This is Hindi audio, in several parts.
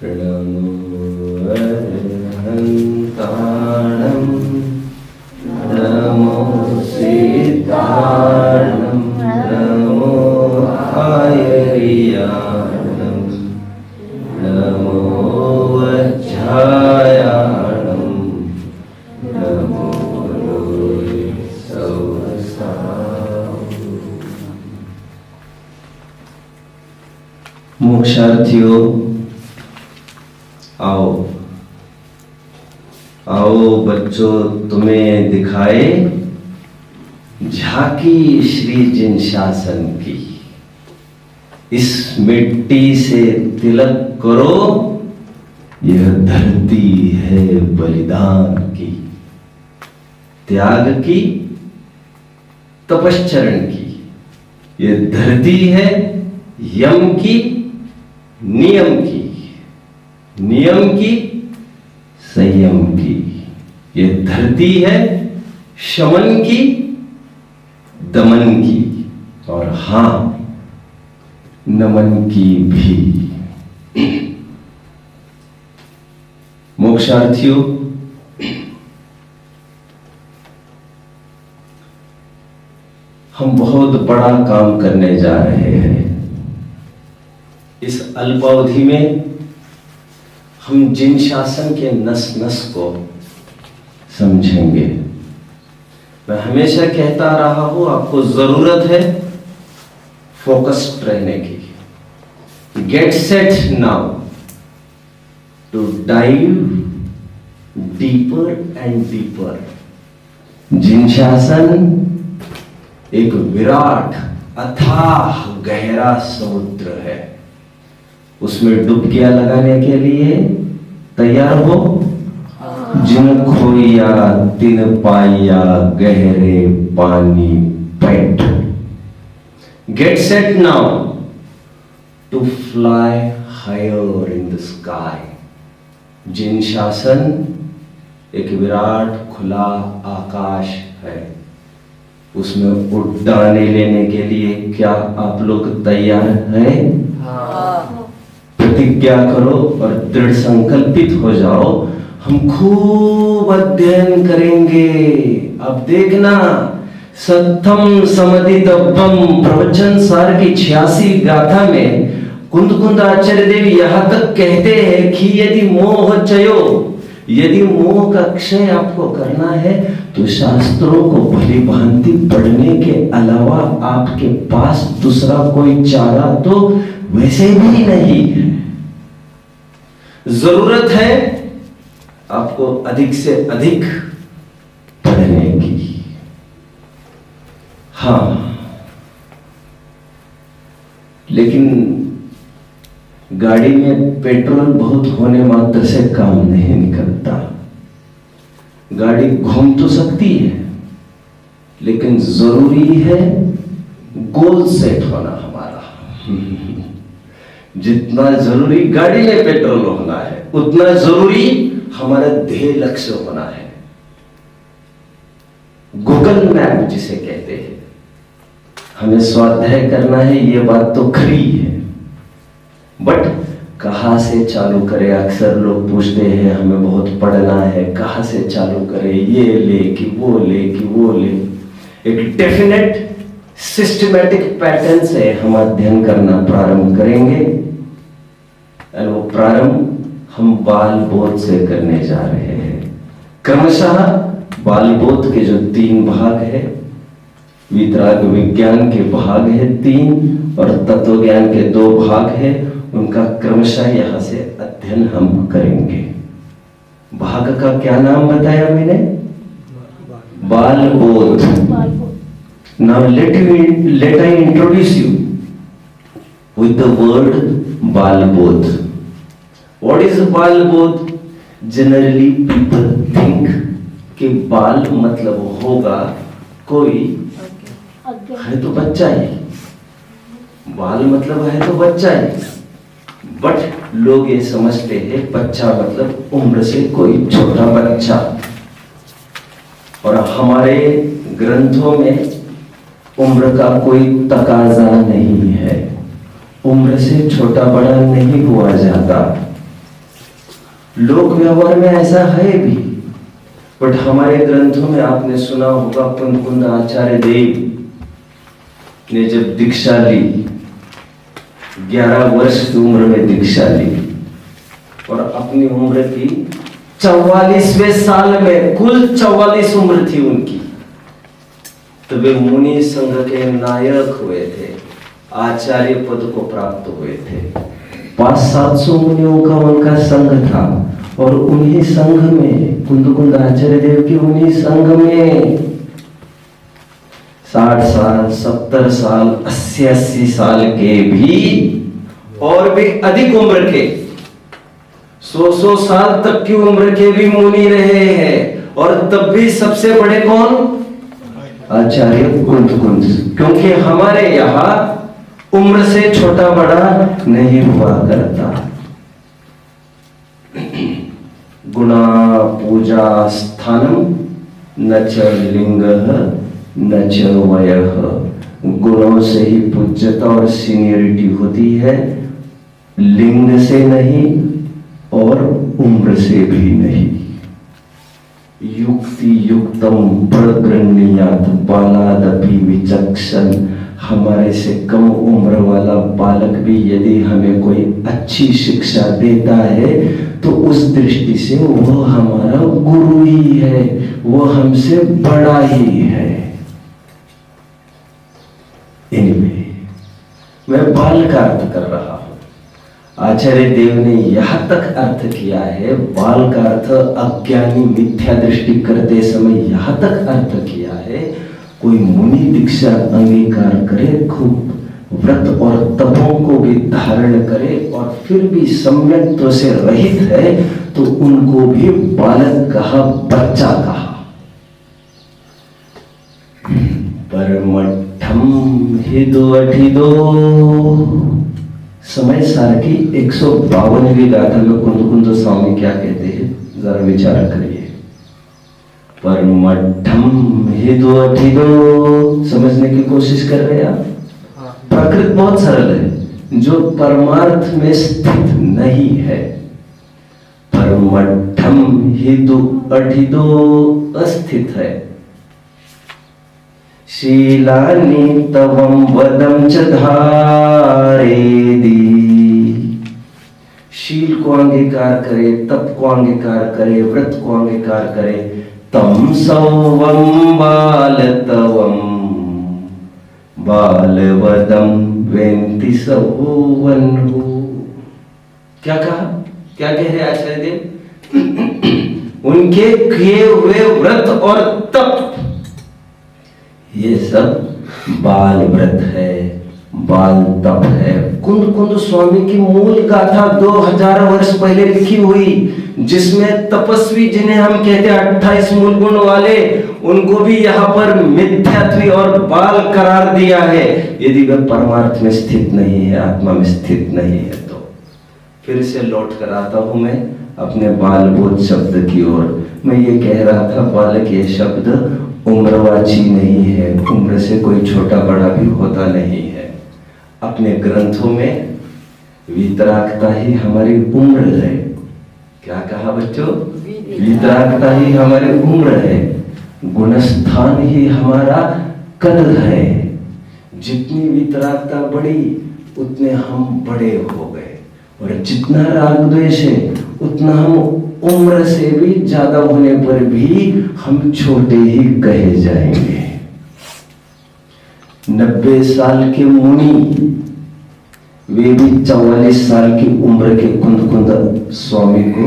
प्रणमो अरहन्ताणं नमो सीताणं नमो आयर्याणं नमो वज्रायाणं नमो मोक्षार्थियों, आओ आओ बच्चों, तुम्हें दिखाए झांकी श्री जिनशासन की। इस मिट्टी से तिलक करो, यह धरती है बलिदान की, त्याग की, तपश्चरण की। यह धरती है यम की, नियम की, नियम की, संयम की। ये धरती है शमन की, दमन की, और हां, नमन की भी। मोक्षार्थियों, हम बहुत बड़ा काम करने जा रहे हैं। इस अल्पावधि में हम जिनशासन के नस नस को समझेंगे। मैं हमेशा कहता रहा हूं, आपको जरूरत है फोकस्ड रहने की। Get set now to dive deeper and deeper. जिनशासन एक विराट अथाह गहरा समुद्र है। उसमें डुबकियां लगाने के लिए तैयार हो? जिन खोया तिन पाया गहरे पानी पैठ। Get set now to fly higher in the sky. जिनशासन एक विराट खुला आकाश है। उसमें उड़ाने लेने के लिए क्या आप लोग तैयार हैं? प्रतिज्ञा करो और दृढ़ संकल्पित हो जाओ, हम खूब अध्ययन करेंगे। अब देखना, सत्थम समदितव्यम प्रवचन सार की 86 गाथा में कुंद कुंद आचार्य देव यहां तक कहते हैं कि यदि मोह चयो, यदि मोह का क्षय आपको करना है तो शास्त्रों को भली भांति पढ़ने के अलावा आपके पास दूसरा कोई चारा तो वैसे भी नहीं है। जरूरत है आपको अधिक से अधिक पढ़ने की। हाँ, लेकिन गाड़ी में पेट्रोल बहुत होने मात्र से काम नहीं निकलता। गाड़ी घूम तो सकती है, लेकिन जरूरी है गोल सेट होना हमारा। जितना जरूरी गाड़ी में पेट्रोल होना है, उतना जरूरी हमारा ध्येय लक्ष्य होना है। गूगल मैप जिसे कहते हैं, हमें स्वाध्याय करना है, ये बात तो खरी है, बट कहां से चालू करें? अक्सर लोग पूछते हैं, हमें बहुत पढ़ना है, कहां से चालू करें? ये ले कि वो ले कि वो ले। एक डेफिनेट सिस्टमैटिक पैटर्न से हम अध्ययन करना प्रारंभ करेंगे। और वो प्रारंभ हम बाल बोध से करने जा रहे हैं। क्रमशः बाल बोध के जो 3 भाग है, वितराग विज्ञान के भाग है 3 और तत्व ज्ञान के 2 भाग है, उनका क्रमशः यहां से अध्ययन हम करेंगे। भाग का क्या नाम बताया मैंने? बाल बोध। Now let I introduce you with the word बाल बोध। What is बाल बोध? Generally people think कि बाल मतलब होगा कोई है तो बच्चा ही, बाल मतलब है तो बच्चा ही। बट लोग ये समझते हैं बच्चा मतलब उम्र से कोई छोटा बच्चा। और हमारे ग्रंथों में उम्र का कोई तकाजा नहीं है। उम्र से छोटा बड़ा नहीं हुआ जाता। लोक व्यवहार में ऐसा है भी, बट हमारे ग्रंथों में आपने सुना होगा कुंद आचार्य देव ने जब दीक्षा ली, 11 वर्ष की उम्र में दीक्षा ली और अपनी उम्र की 44वें साल में, कुल 44 उम्र थी उनकी, तो वे मुनि संघ के नायक हुए थे, आचार्य पद को प्राप्त हुए थे। 500-700 मुनियों का उनका संघ था और उन्हीं संघ में कुंद आचार्य देव की उन्हीं संघ में 60 साल 70 साल 80 साल के भी और भी अधिक उम्र के 100 साल तक की उम्र के भी मुनि रहे हैं, और तब भी सबसे बड़े कौन? आचार्य कुंद, क्योंकि हमारे यहाँ उम्र से छोटा बड़ा नहीं हुआ करता। गुणा पूजा स्थानम न च लिंग न च वयः, गुणों से ही पूज्यता और सीनियरिटी होती है, लिंग से नहीं और उम्र से भी नहीं। युक्ति युक्तम प्रगृह्णात बालादपि विचक्षण, हमारे से कम उम्र वाला बालक भी यदि हमें कोई अच्छी शिक्षा देता है तो उस दृष्टि से वो हमारा गुरु ही है, वो हमसे बड़ा ही है। Anyway, मैं बाल का अर्थ कर रहा हूं। आचार्य देव ने यहां तक अर्थ किया है, बाल का अर्थ अज्ञानी मिथ्या दृष्टि करते समय यहां तक अर्थ किया है, कोई मुनि दीक्षा अंगीकार करे, खूब व्रत और तपों को भी धारण करे और फिर भी सम्यक्त्व से रहित है, तो उनको भी बालक कहा, बच्चा कहा। परमठम हिदो अठिदो, समय सार की 152वीं गाथा में कुंद स्वामी क्या कहते हैं, जरा विचार करिए। परमठम हिदो अठिदो, समझने की कोशिश कर रहे हैं आप? प्रकृति बहुत सरल है, जो परमार्थ में स्थित नहीं है। परमठम हिदो अठिदो, अस्थित है। शीलानि तवं वदं च धारेदि, शील को अंगीकार करे, तप को अंगीकार करे, व्रत को अंगीकार करे। तम सौवं बालतवं बालवदं वेन्ति सौवन्हु, क्या कहा, क्या कह रहे आचार्य देव? उनके किए हुए व्रत और तप, ये सब बाल व्रत है, बाल तप है। कुंद स्वामी की मूल गाथा 2000 वर्ष पहले लिखी हुई, जिसमें तपस्वी जिन्हें हम कहते हैं 28 मूल गुण वाले, उनको भी यहाँ पर मिथ्यात्व और बाल करार दिया है, यदि वह परमार्थ में स्थित नहीं है, आत्मा में स्थित नहीं है। तो फिर से लौट कर आता हूं मैं अपने बाल बोध शब्द की ओर। मैं ये कह रहा था, बालक ये शब्द उम्रवाची नहीं है, उम्र से कोई छोटा बड़ा भी होता नहीं है। अपने ग्रंथों में वितरागता ही हमारी उम्र है। क्या कहा बच्चों? वितरागता ही हमारी उम्र है, गुणस्थान ही हमारा कद है। जितनी वितरागता बढ़ी उतने हम बड़े हो गए, और जितना राग द्वेष है उतना हम उम्र से भी ज्यादा होने पर भी हम छोटे ही कहे जाएंगे। 90 साल के मुनि, वे भी 44 साल की उम्र के कुंद स्वामी को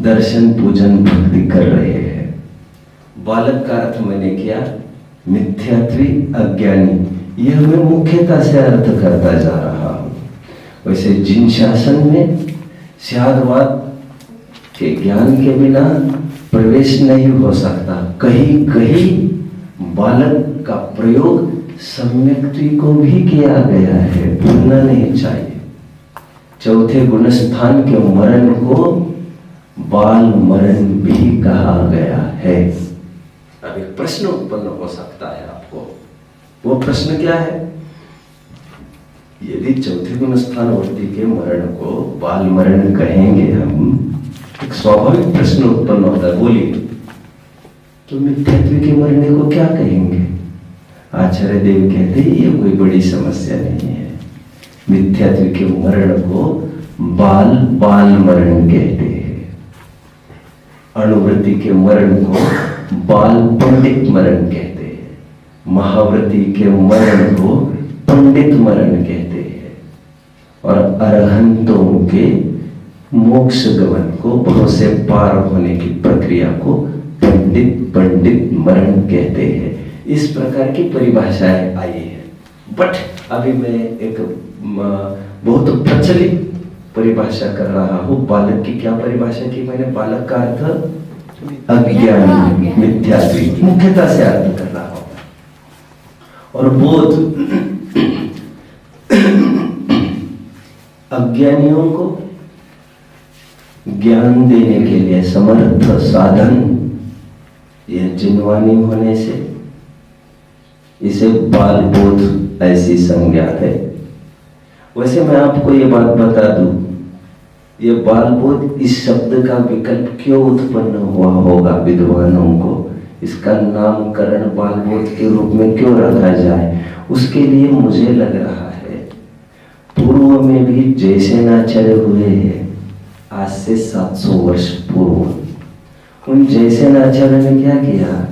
दर्शन पूजन भक्ति कर रहे हैं। बालक का अर्थ मैंने किया मिथ्यात्वी अज्ञानी, यह मैं मुख्यतः से अर्थ करता जा रहा हूं। वैसे जिन शासन में सिद्धांतवाद के ज्ञान के बिना प्रवेश नहीं हो सकता, कहीं कहीं बालक का प्रयोग सम्यक्ति को भी किया गया है, भूलना नहीं चाहिए। चौथे गुणस्थान के मरण को बाल मरण भी कहा गया है। अब एक प्रश्न उत्पन्न हो सकता है आपको, वो प्रश्न क्या है? यदि चौथे गुणस्थान वर्ती के मरण को बाल मरण कहेंगे हम, एक स्वाभाविक प्रश्न उत्पन्न होता है, बोलिए तो मिथ्यात्व के मरने को क्या कहेंगे? आचार्य देव कहते हैं ये कोई बड़ी समस्या नहीं है। मिथ्यात्व के मरण को बाल बाल मरण कहते हैं, अणुव्रति के मरण को बाल पंडित मरण कहते हैं, महाव्रति के मरण को पंडित मरण कहते हैं, और अरहंतों के मोक्ष गमन को, भव से पार होने की प्रक्रिया को पंडित मरण कहते हैं। इस प्रकार की परिभाषाएं आई है। बट अभी मैं एक बहुत प्रचलित परिभाषा कर रहा हूं। बालक की क्या परिभाषा की मैंने? बालक का अर्थ अज्ञानी, मिथ्यात्वी, मुख्यता से अर्थ कर रहा हूं। और बोध, अज्ञानियों को ज्ञान देने के लिए समर्थ साधन, यह जिनवानी होने से इसे बाल बोध ऐसी संज्ञा है। वैसे मैं आपको ये बात बता दूं, ये बाल बोध इस शब्द का विकल्प क्यों उत्पन्न हुआ होगा विद्वानों को, इसका नामकरण बाल बोध के रूप में क्यों रखा जाए, उसके लिए मुझे लग रहा है पूर्व में भी जयसेनाचार्य हुए हैं, आज से 700 वर्ष पूर्व। उन जयसेनाचार्य ने क्या किया?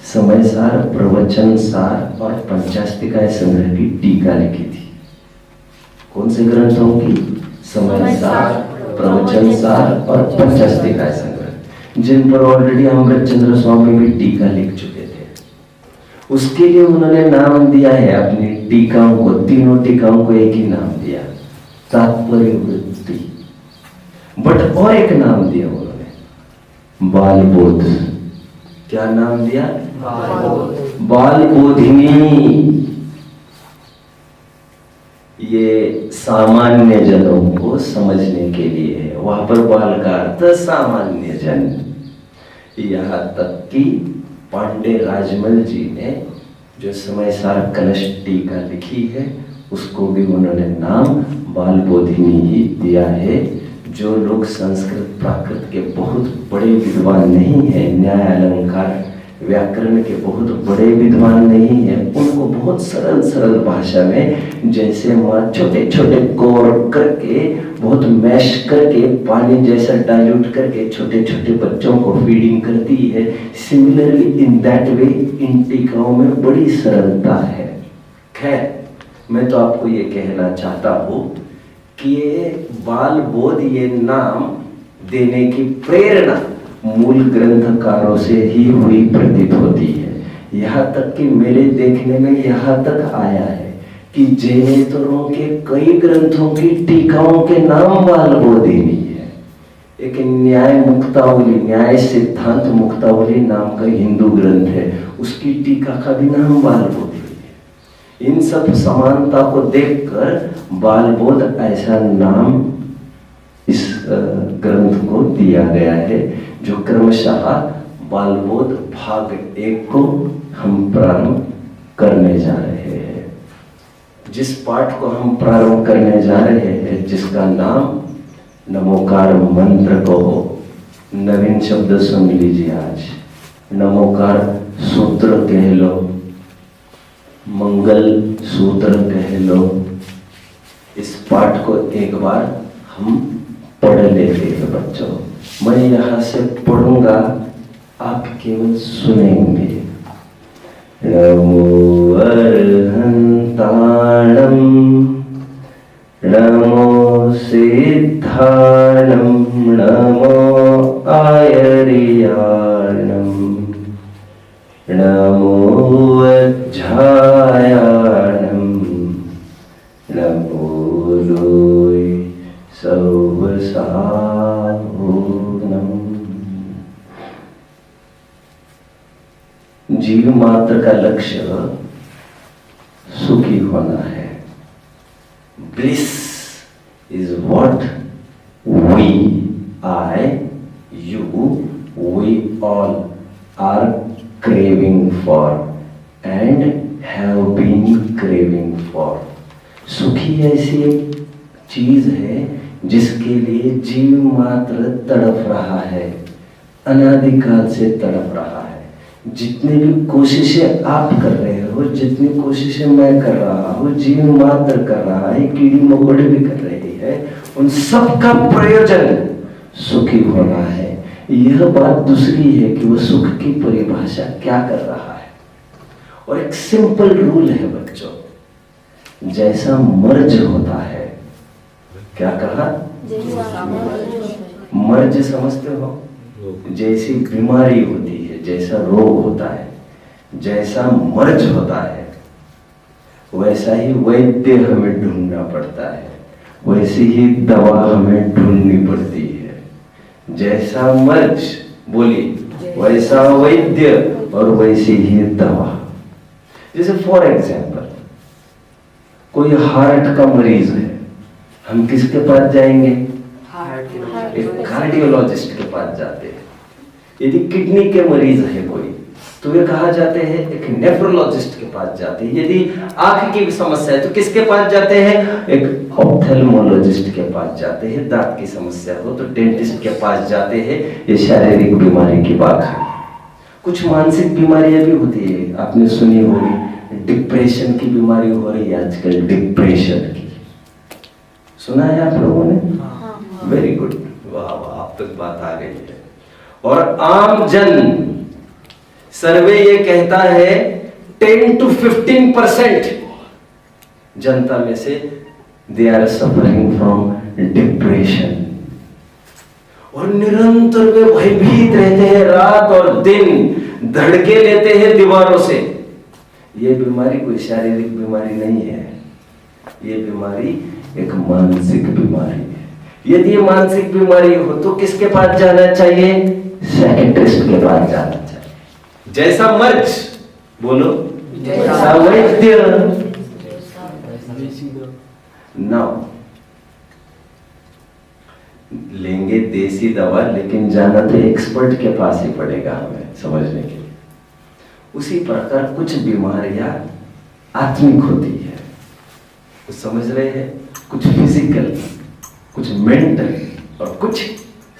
समय सार, प्रवचन सार और पंचास्तिकाय संग्रह की टीका लिखी थी। कौन से ग्रंथों की? समय सार, प्रवचन सार और पंचास्तिकाय संग्रह, जिन पर ऑलरेडी अमृतचंद्र स्वामी भी टीका लिख चुके थे। उसके लिए उन्होंने नाम दिया है अपनी टीकाओं को, तीनों टीकाओं को एक ही नाम दिया, तात्पर्य वृत्ति। बट और एक नाम दिया उन्होंने, बाल बोध। क्या नाम दिया? बाल बोधिनी। ये सामान्य जनों को समझने के लिए है। वहां पर बाल का अर्थ सामान्य जन। यहाँ तक कि पांडे राजमल जी ने जो समय सार कलश टीका लिखी है, उसको भी उन्होंने नाम बाल बोधिनी ही दिया है। जो लोग संस्कृत प्राकृत के बहुत बड़े विद्वान नहीं है, न्याय अलंकार व्याकरण के बहुत बड़े विद्वान नहीं है, उनको बहुत सरल सरल भाषा में, जैसे माँ छोटे छोटे कोर करके, बहुत मैश करके, पानी जैसा डाइल्यूट करके छोटे छोटे बच्चों को फीडिंग करती है, सिमिलरली इन दैट वे इन टीकाओं में बड़ी सरलता है। खैर, मैं तो आपको ये कहना चाहता हूँ कि ये बाल बोध, ये नाम देने की प्रेरणा मूल ग्रंथकारों से ही हुई प्रतीत होती है। यहाँ तक कि मेरे देखने में यहाँ तक आया है कि जैनेतरों के कई ग्रंथों की टीकाओं के नाम बाल बोधिनी है। एक न्याय मुक्तावली, न्याय सिद्धांत मुक्तावली नाम का हिंदू ग्रंथ है, उसकी टीका का भी नाम बाल बोधिनी है। इन सब समानता को देखकर बाल बोध ऐसा नाम इस ग्रंथ को दिया गया है, जो क्रमशः बाल बोध भाग 1 को हम प्रारंभ करने जा रहे हैं। जिस पाठ को हम प्रारंभ करने जा रहे हैं, जिसका नाम नमोकार मंत्र को हो, नवीन शब्द सुन लीजिए आज। नमोकार सूत्र कह लो, मंगल सूत्र कह लो। इस पाठ को एक बार हम पढ़ लेते हैं बच्चों। मैं यहाँ से पढ़ूंगा, आप केवल सुनेंगे। नमो अर्हन्ताणं, नमो सिद्धाणं, नमो आयर्याणं, नमो अज्झायाणं, नमो लोय सौवसाहुनम्। जीव मात्र का लक्ष्य सुखी होना है। Bliss is what we, I, you, we all are craving for and have been craving for. सुखी ऐसी एक चीज है जिसके लिए जीव मात्र तड़प रहा है, अनादिकाल से तड़प रहा है। जितनी भी कोशिशें आप कर रहे हो, जितनी कोशिशें मैं कर रहा हूँ, जीव मात्र कर रहा है, कीड़ी मकोड़े भी कर रही है, उन सब का प्रयोजन सुखी होना है। यह बात दूसरी है कि वो सुख की परिभाषा क्या कर रहा है। और एक सिंपल रूल है बच्चों, जैसा मर्ज होता है, क्या कहा? मर्ज समझते हो? जैसी बीमारी होती है, जैसा रोग होता है, जैसा मर्ज होता है, वैसा ही वैद्य हमें ढूंढना पड़ता है, वैसी ही दवा हमें ढूंढनी पड़ती है। जैसा मर्ज बोलिए, वैसा वैद्य और वैसी ही दवा। जैसे फॉर एग्जाम्पल कोई हार्ट का मरीज है, हम किसके पास जाएंगे? एक कार्डियोलॉजिस्ट के पास जाते हैं। यदि किडनी के मरीज है कोई, तो वे कहा जाते हैं एक नेफ्रोलॉजिस्ट के पास जाते हैं। यदि आंख की समस्या है तो किसके पास जाते हैं? एक ऑप्थेल्मोलॉजिस्ट के पास जाते हैं। दांत की समस्या हो तो डेंटिस्ट के पास जाते हैं। ये शारीरिक बीमारी की बात है। कुछ मानसिक बीमारियां भी होती है, आपने सुनी होगी, डिप्रेशन की बीमारी हो रही है आजकल, डिप्रेशन की सुना है आप लोगों ने? वेरी गुड, वाह वाह, आप तक बात आ गई है। और आम जन सर्वे ये कहता है 10 to 15% जनता में से they are suffering from depression. और निरंतर वे भयभीत रहते हैं, रात और दिन धड़के लेते हैं दीवारों से। ये बीमारी कोई शारीरिक बीमारी नहीं है, ये बीमारी एक मानसिक बीमारी है। यदि ये मानसिक बीमारी हो तो किसके पास जाना चाहिए? साइकियाट्रिस्ट के पास जाना चाहिए। जैसा मर्ज बोलो, जैसा वैद्य। नाउ लेंगे देसी दवा, लेकिन जाना तो एक्सपर्ट के पास ही पड़ेगा हमें समझने के लिए। उसी प्रकार कुछ बीमारियां आत्मिक होती है, कुछ समझ रहे हैं, कुछ फिजिकल, कुछ मेंटल और कुछ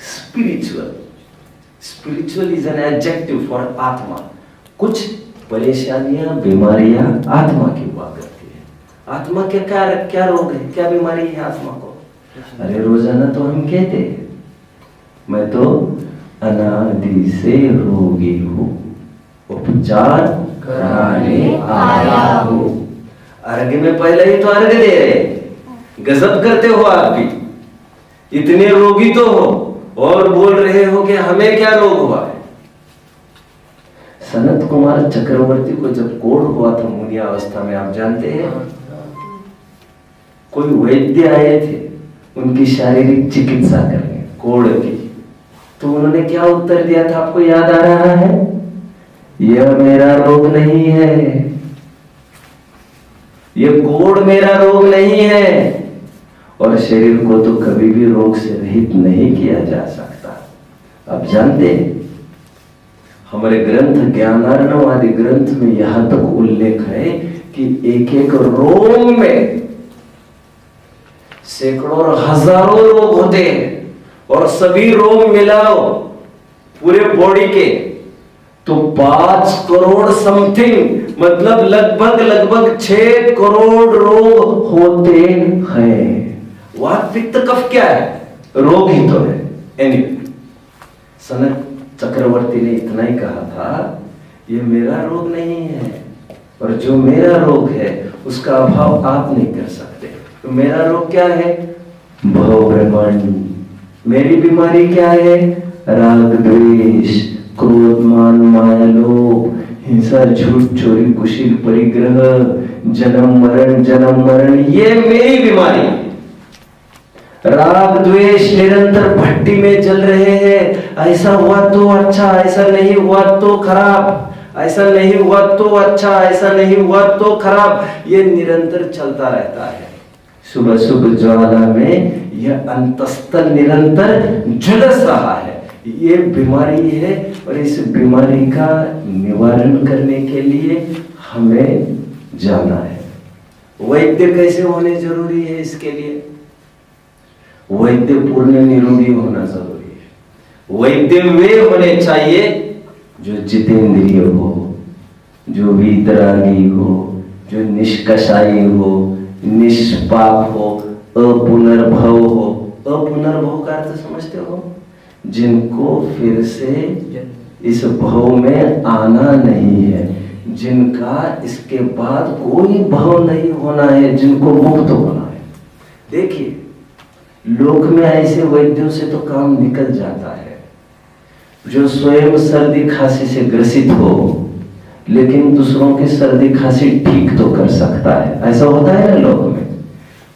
spiritual. Spiritual is an adjective for आत्मा। कुछ परेशानियां, बीमारियां आत्मा की हुआ करती है। आत्मा के क्या रोग है, क्या बीमारी है आत्मा को? अरे रोजाना तो हम कहते हैं, मैं तो अनादि से रोगी हूं, उपचार कराने आया हूं। अर्घ्य में पहले ही तो अर्घ्य दे रहे, गजब करते हो आप भी। इतने रोगी तो हो और बोल रहे हो कि हमें क्या रोग हुआ है। सनत कुमार चक्रवर्ती को जब कोढ़ हुआ था मुनिया अवस्था में, आप जानते हैं, कोई वैद्य आए थे उनकी शारीरिक चिकित्सा करने कोढ़ की, तो उन्होंने क्या उत्तर दिया था आपको याद आ रहा है? यह मेरा रोग नहीं है, यह कोढ़ मेरा रोग नहीं है। और शरीर को तो कभी भी रोग से रहित नहीं किया जा सकता। आप जानते हैं हमारे ग्रंथ ज्ञानार्णव आदि ग्रंथ में यहां तक उल्लेख है कि एक एक रोग में सैकड़ों और हजारों रोग होते हैं, और सभी रोग मिलाओ पूरे बॉडी के तो 5 करोड़ समथिंग, मतलब लगभग 6 करोड़ रोग होते हैं। वात पित्त कफ क्या है? रोग ही तो है। एनीवे, सनत चक्रवर्ती ने इतना ही कहा था, ये मेरा रोग नहीं है, और जो मेरा रोग है उसका अभाव आप नहीं कर सकते। तो मेरा रोग क्या है? भव ब्रह्मांड। मेरी बीमारी क्या है? राग द्वेष, क्रोध मान माया लोभ, हिंसा झूठ चोरी कुशील परिग्रह, जन्म मरण, ये मेरी बीमारी है। राग द्वेष निरंतर भट्टी में जल रहे हैं, ऐसा हुआ तो अच्छा, ऐसा नहीं हुआ तो खराब, ऐसा नहीं हुआ तो अच्छा, ऐसा नहीं हुआ तो खराब, ये निरंतर चलता रहता है। सुबह सुबह ज्वाला में यह अंतस्थल निरंतर झुलस रहा है। ये बीमारी है, और इस बीमारी का निवारण करने के लिए हमें जाना है। वैद्य कैसे होने जरूरी है? इसके लिए वैद्य पूर्ण निरोगी होना जरूरी है। वैद्य वे होने चाहिए जो जितेंद्रिय हो, जो वीतरागी हो, जो निष्कषायी हो, निष्पाप हो, अपुनर्भव हो। अपुनर्भव का अर्थ समझते हो? जिनको फिर से इस भव में आना नहीं है, जिनका इसके बाद कोई भव नहीं होना है, जिनको मुक्त होना है। देखिए, लोक में ऐसे वैद्यों से तो काम निकल जाता है जो स्वयं सर्दी खांसी से ग्रसित हो लेकिन दूसरों की सर्दी खांसी ठीक तो कर सकता है। ऐसा होता है ना लोक में।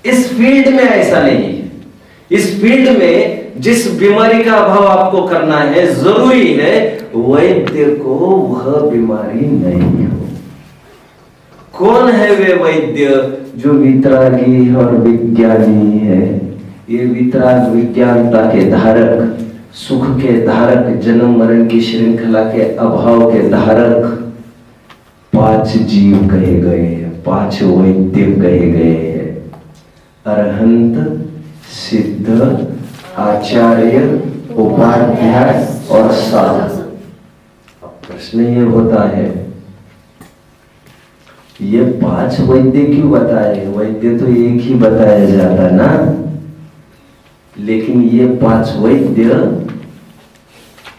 इस फील्ड में ऐसा नहीं है। इस फील्ड में जिस बीमारी का अभाव आपको करना है, जरूरी है वैद्य को वह बीमारी नहीं हो। कौन है वे वैद्य? जो वितरागी और विज्ञानी है। ये वितराग विज्ञानता के धारक, सुख के धारक, जन्म मरण की श्रृंखला के अभाव के धारक 5 जीव कहे गए हैं, 5 वैद्य कहे गए हैं। अरहंत, सिद्ध, आचार्य, उपाध्याय और साधु। अब प्रश्न ये होता है, ये 5 वैद्य क्यों बताए? वैद्य तो एक ही बताया जाता ना, लेकिन ये 5 वैद्य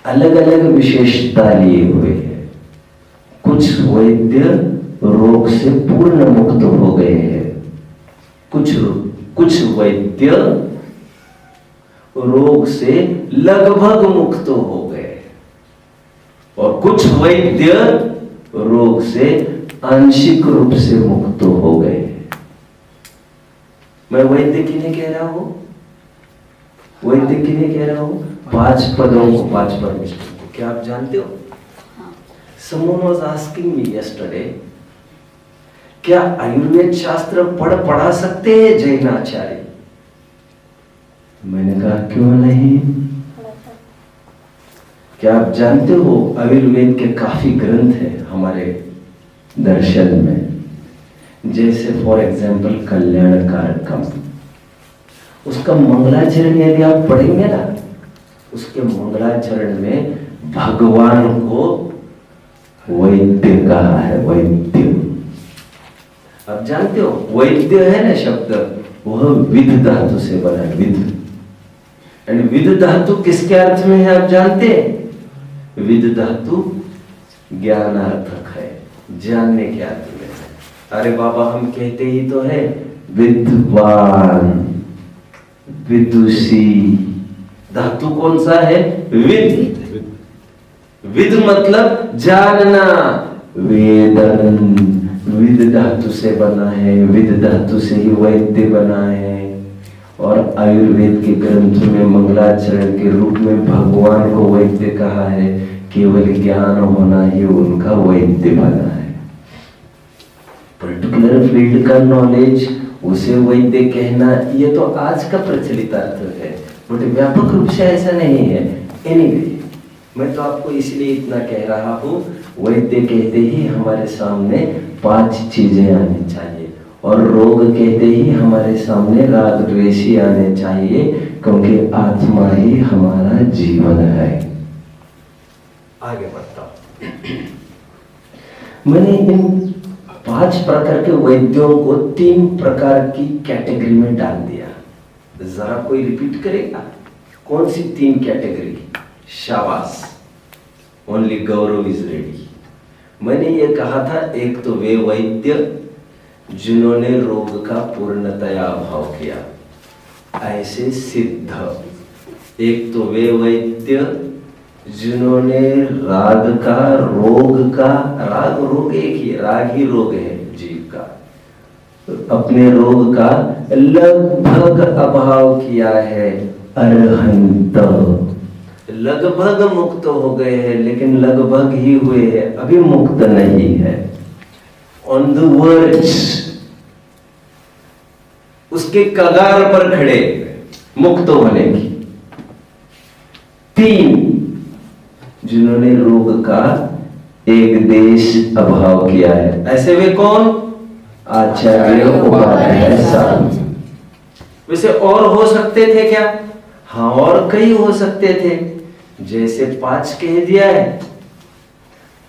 अलग अलग विशेषता लिए हुए हैं। कुछ वैद्य रोग से पूर्ण मुक्त हो गए हैं, कुछ वैद्य रोग से लगभग मुक्त हो गए और कुछ वैद्य रोग से आंशिक रूप से मुक्त हो गए। मैं वैद्य किन्हें कह रहा हूं? वैद्य किन्हें कह रहा हूं? 5 पदों को, 5 परमेश्वर को। क्या आप जानते हो? Someone was asking me yesterday, क्या आयुर्वेद शास्त्र पढ़ा सकते हैं जैन आचार्य? मैंने कहा क्यों नहीं। क्या आप जानते हो आयुर्वेद के काफी ग्रंथ हैं हमारे दर्शन में, जैसे फॉर एग्जाम्पल कल्याणकारकम। उसका मंगलाचरण यदि आप पढ़ेंगे ना, उसके मंगलाचरण में भगवान को वैद्य कहा है। वैद्य, आप जानते हो वैद्य है ना शब्द, वह विद धातु से बना है। विद, एंड विद धातु किसके अर्थ में है आप जानते हैं? विद धातु ज्ञानार्थक है, जानने के अर्थ में है। अरे बाबा, हम कहते ही तो है विद्वान, विदुषी। धातु कौन सा है? विद। विद मतलब जानना। वेदन विद धातु से बना है, विद धातु से ही वैद्य बना है। और आयुर्वेद के ग्रंथों में मंगलाचरण के रूप में भगवान को वैद्य कहा है। केवल ज्ञान होना ही उनका वैद्य बना है। पर्टिकुलर फील्ड का नॉलेज, उसे वैद्य कहना, ये तो आज का प्रचलित अर्थ है, बट व्यापक रूप से ऐसा नहीं है। एनीवे, मैं तो आपको इसलिए इतना कह रहा हूँ, वैद्य कहते ही हमारे सामने 5 चीजें आनी चाहिए, और रोग कहते ही हमारे सामने राग द्वेष ही आने चाहिए, क्योंकि आत्मा ही हमारा जीवन है। आगे बढ़ता हूं। मैंने इन 5 प्रकार के वैद्यों को 3 प्रकार की कैटेगरी में डाल दिया। जरा कोई रिपीट करेगा? कौन सी 3 कैटेगरी? शाबाश, ओनली गौरव इज रेडी। मैंने ये कहा था, एक तो वे वैद्य जिन्होंने रोग का पूर्णतया अभाव किया, ऐसे सिद्ध। एक तो वे वैद्य जिन्होंने राग का, रोग का, राग रोग एक ही, राग ही रोग है जीव का, अपने रोग का लगभग अभाव किया है। अरहंत, लगभग मुक्त हो गए हैं, लेकिन लगभग ही हुए हैं, अभी मुक्त नहीं है। ऑन द वर्ज, उसके कगार पर खड़े मुक्त होने की। 3, जिन्होंने रोग का एक देश अभाव किया है, ऐसे वे कौन? आचार्य, उपाध्याय, साधु। वैसे और हो सकते थे क्या? हाँ, और कई हो सकते थे। जैसे 5 कह दिया है,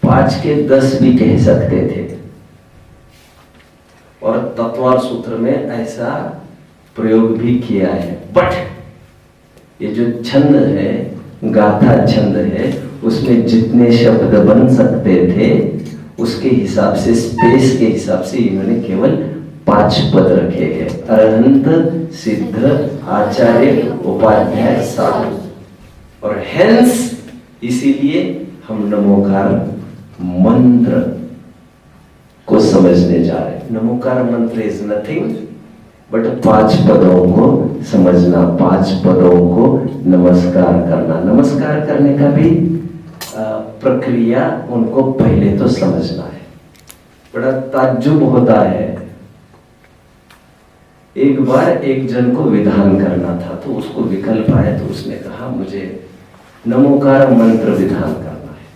5 के 10 भी कह सकते थे। और तत्वार सूत्र में ऐसा प्रयोग भी किया है। बट ये जो छंद है, गाथा छंद है, उसमें जितने शब्द बन सकते थे उसके हिसाब से, स्पेस के हिसाब से इन्होंने केवल 5 पद रखे हैं। अरहंत, सिद्ध, आचार्य, उपाध्याय, साधु। और हेंस इसीलिए हम नमोकार मंत्र को समझने जा रहे हैं। नमोकार मंत्र इज नथिंग बट 5 पदों को समझना, 5 पदों को नमस्कार करना। नमस्कार करने का भी प्रक्रिया उनको पहले तो समझना है। बड़ा ताज्जुब होता है। एक बार एक जन को विधान करना था, तो उसको विकल्प आया, तो उसने कहा मुझे नमोकार मंत्र विधान करना है।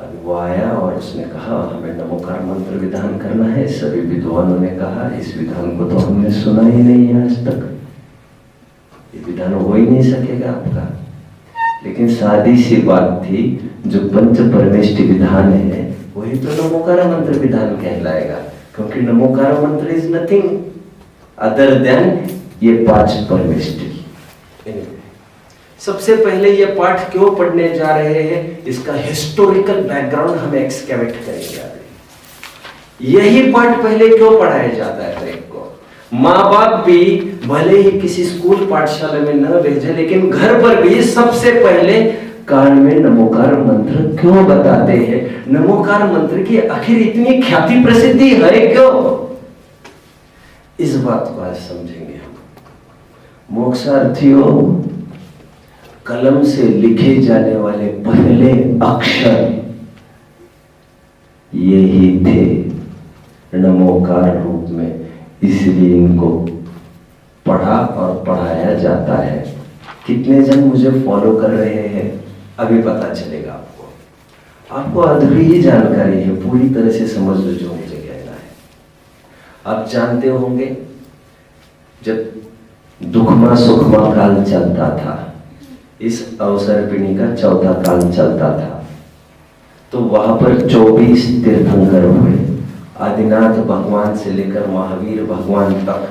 अब वो आया और उसने कहा हमें नमोकार मंत्र विधान करना है। सभी विद्वानों ने कहा इस विधान को तो हमने सुना ही नहीं है आज तक, ये विधान हो ही नहीं सकेगा आपका। लेकिन सादी सी बात थी, जो पंच परमेष्टि विधान है वही तो नमोकार मंत्र विधान कहलाएगा, क्योंकि नमोकार मंत्र इज नथिंग अदर देन ये 5 परमेष्टि। सबसे पहले ये पाठ क्यों पढ़ने जा रहे हैं, इसका हिस्टोरिकल बैकग्राउंड हम एक्सकैवेट करेंगे। यही पाठ पहले क्यों पढ़ाया जाता है हर एक को? माँ बाप भी भले ही किसी स्कूल पाठशाला में न भेजे, लेकिन घर पर भी सबसे पहले कान में नमोकार मंत्र क्यों बताते हैं? नमोकार मंत्र की आखिर इतनी ख्याति प्रसिद्धि है क्यों? इस बात को आज समझेंगे हम। मोक्षार्थियों, कलम से लिखे जाने वाले पहले अक्षर यही थे नमोकार रूप में, इसलिए इनको पढ़ा और पढ़ाया जाता है। कितने जन मुझे फॉलो कर रहे हैं अभी पता चलेगा आपको। आपको अधूरी ही जानकारी है, पूरी तरह से समझ लो जो मुझे कहना है। आप जानते होंगे जब दुखमा सुखमा काल चलता था, इस अवसर पिणी का चौथा काल चलता था, तो वहां पर 24 तीर्थंकर हुए। आदिनाथ भगवान से लेकर महावीर भगवान तक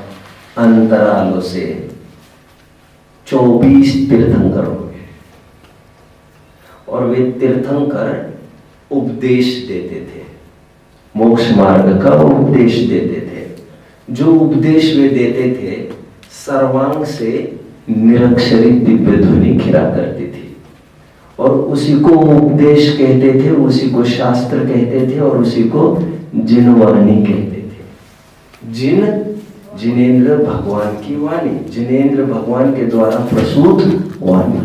अंतरालों से 24 तीर्थंकर हुए। और वे तीर्थंकर उपदेश देते थे, मोक्ष मार्ग का उपदेश देते थे। जो उपदेश वे देते थे, सर्वांग से निरक्षरी दिव्य ध्वनि खिरा करती थी, और उसी को उपदेश कहते थे, उसी को शास्त्र कहते थे, और उसी को जिनवाणी कहते थे। जिनेंद्र भगवान की वाणी, जिनेंद्र भगवान के द्वारा प्रसूत वाणी।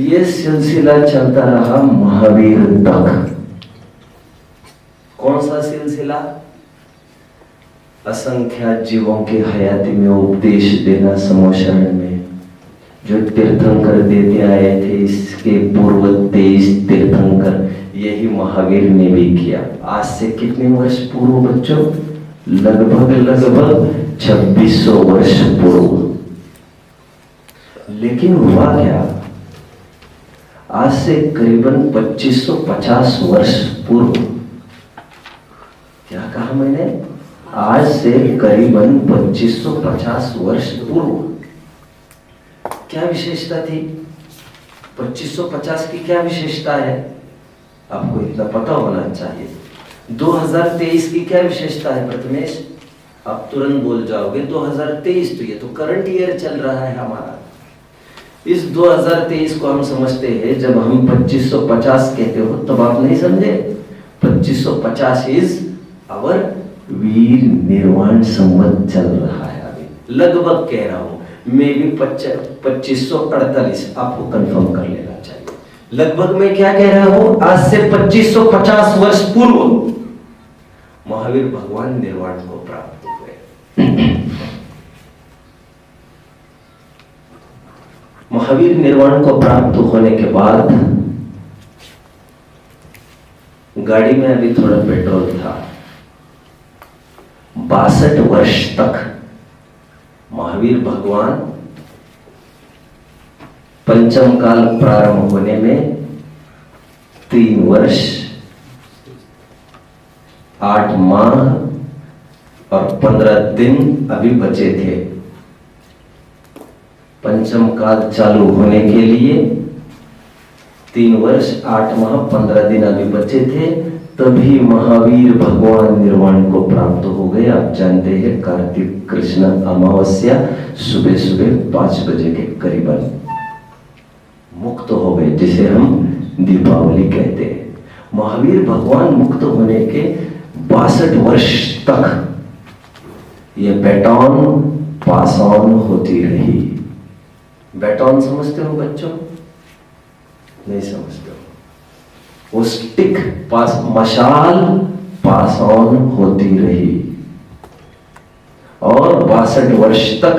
ये सिलसिला चलता रहा महावीर तक। कौन सा सिलसिला? असंख्यात जीवों के हयाती में उपदेश देना समोशरण में जो तीर्थंकर देते आए थे, इसके पूर्व 23 तीर्थंकर यही महावीर ने भी किया। आज से कितने वर्ष पूर्व बच्चों? लगभग 2600 वर्ष पूर्व। लेकिन हुआ क्या? आज से करीबन 2550 वर्ष पूर्व, क्या कहा मैंने? आज से करीबन 2550 वर्ष पूर्व क्या विशेषता थी? 2550 की क्या विशेषता है? आपको इतना पता होना चाहिए। 2023 की क्या विशेषता है प्रथमेश? आप तुरंत बोल जाओगे 2023, तो ये तो करंट ईयर चल रहा है हमारा। इस 2023 को हम समझते हैं, जब हम 2550 कहते हो तब आप नहीं समझे। 2550 इज आवर वीर निर्वाण संवत चल रहा है अभी, लगभग कह रहा हूं मैं भी 2548, आपको कंफर्म कर लेना चाहिए। लगभग मैं क्या कह रहा हूं? आज से 2550 वर्ष पूर्व महावीर भगवान निर्वाण को प्राप्त हुए। महावीर निर्वाण को प्राप्त होने के बाद गाड़ी में अभी थोड़ा पेट्रोल था। 62 वर्ष तक महावीर भगवान पंचम काल प्रारंभ होने में 3 वर्ष 8 माह और 15 दिन अभी बचे थे। पंचम काल चालू होने के लिए 3 वर्ष 8 माह 15 दिन अभी बचे थे, तभी महावीर भगवान निर्वाण को प्राप्त हो गए। आप जानते हैं कार्तिक कृष्ण अमावस्या सुबह सुबह 5 बजे के करीबन मुक्त हो गए, जिसे हम दीपावली कहते हैं। महावीर भगवान मुक्त होने के 62 वर्ष तक ये बैटॉन पास ऑन होती रही। बैटॉन समझते हो बच्चों? नहीं समझते हो? वो स्टिक पास, मशाल पास ऑन होती रही और 62 वर्ष तक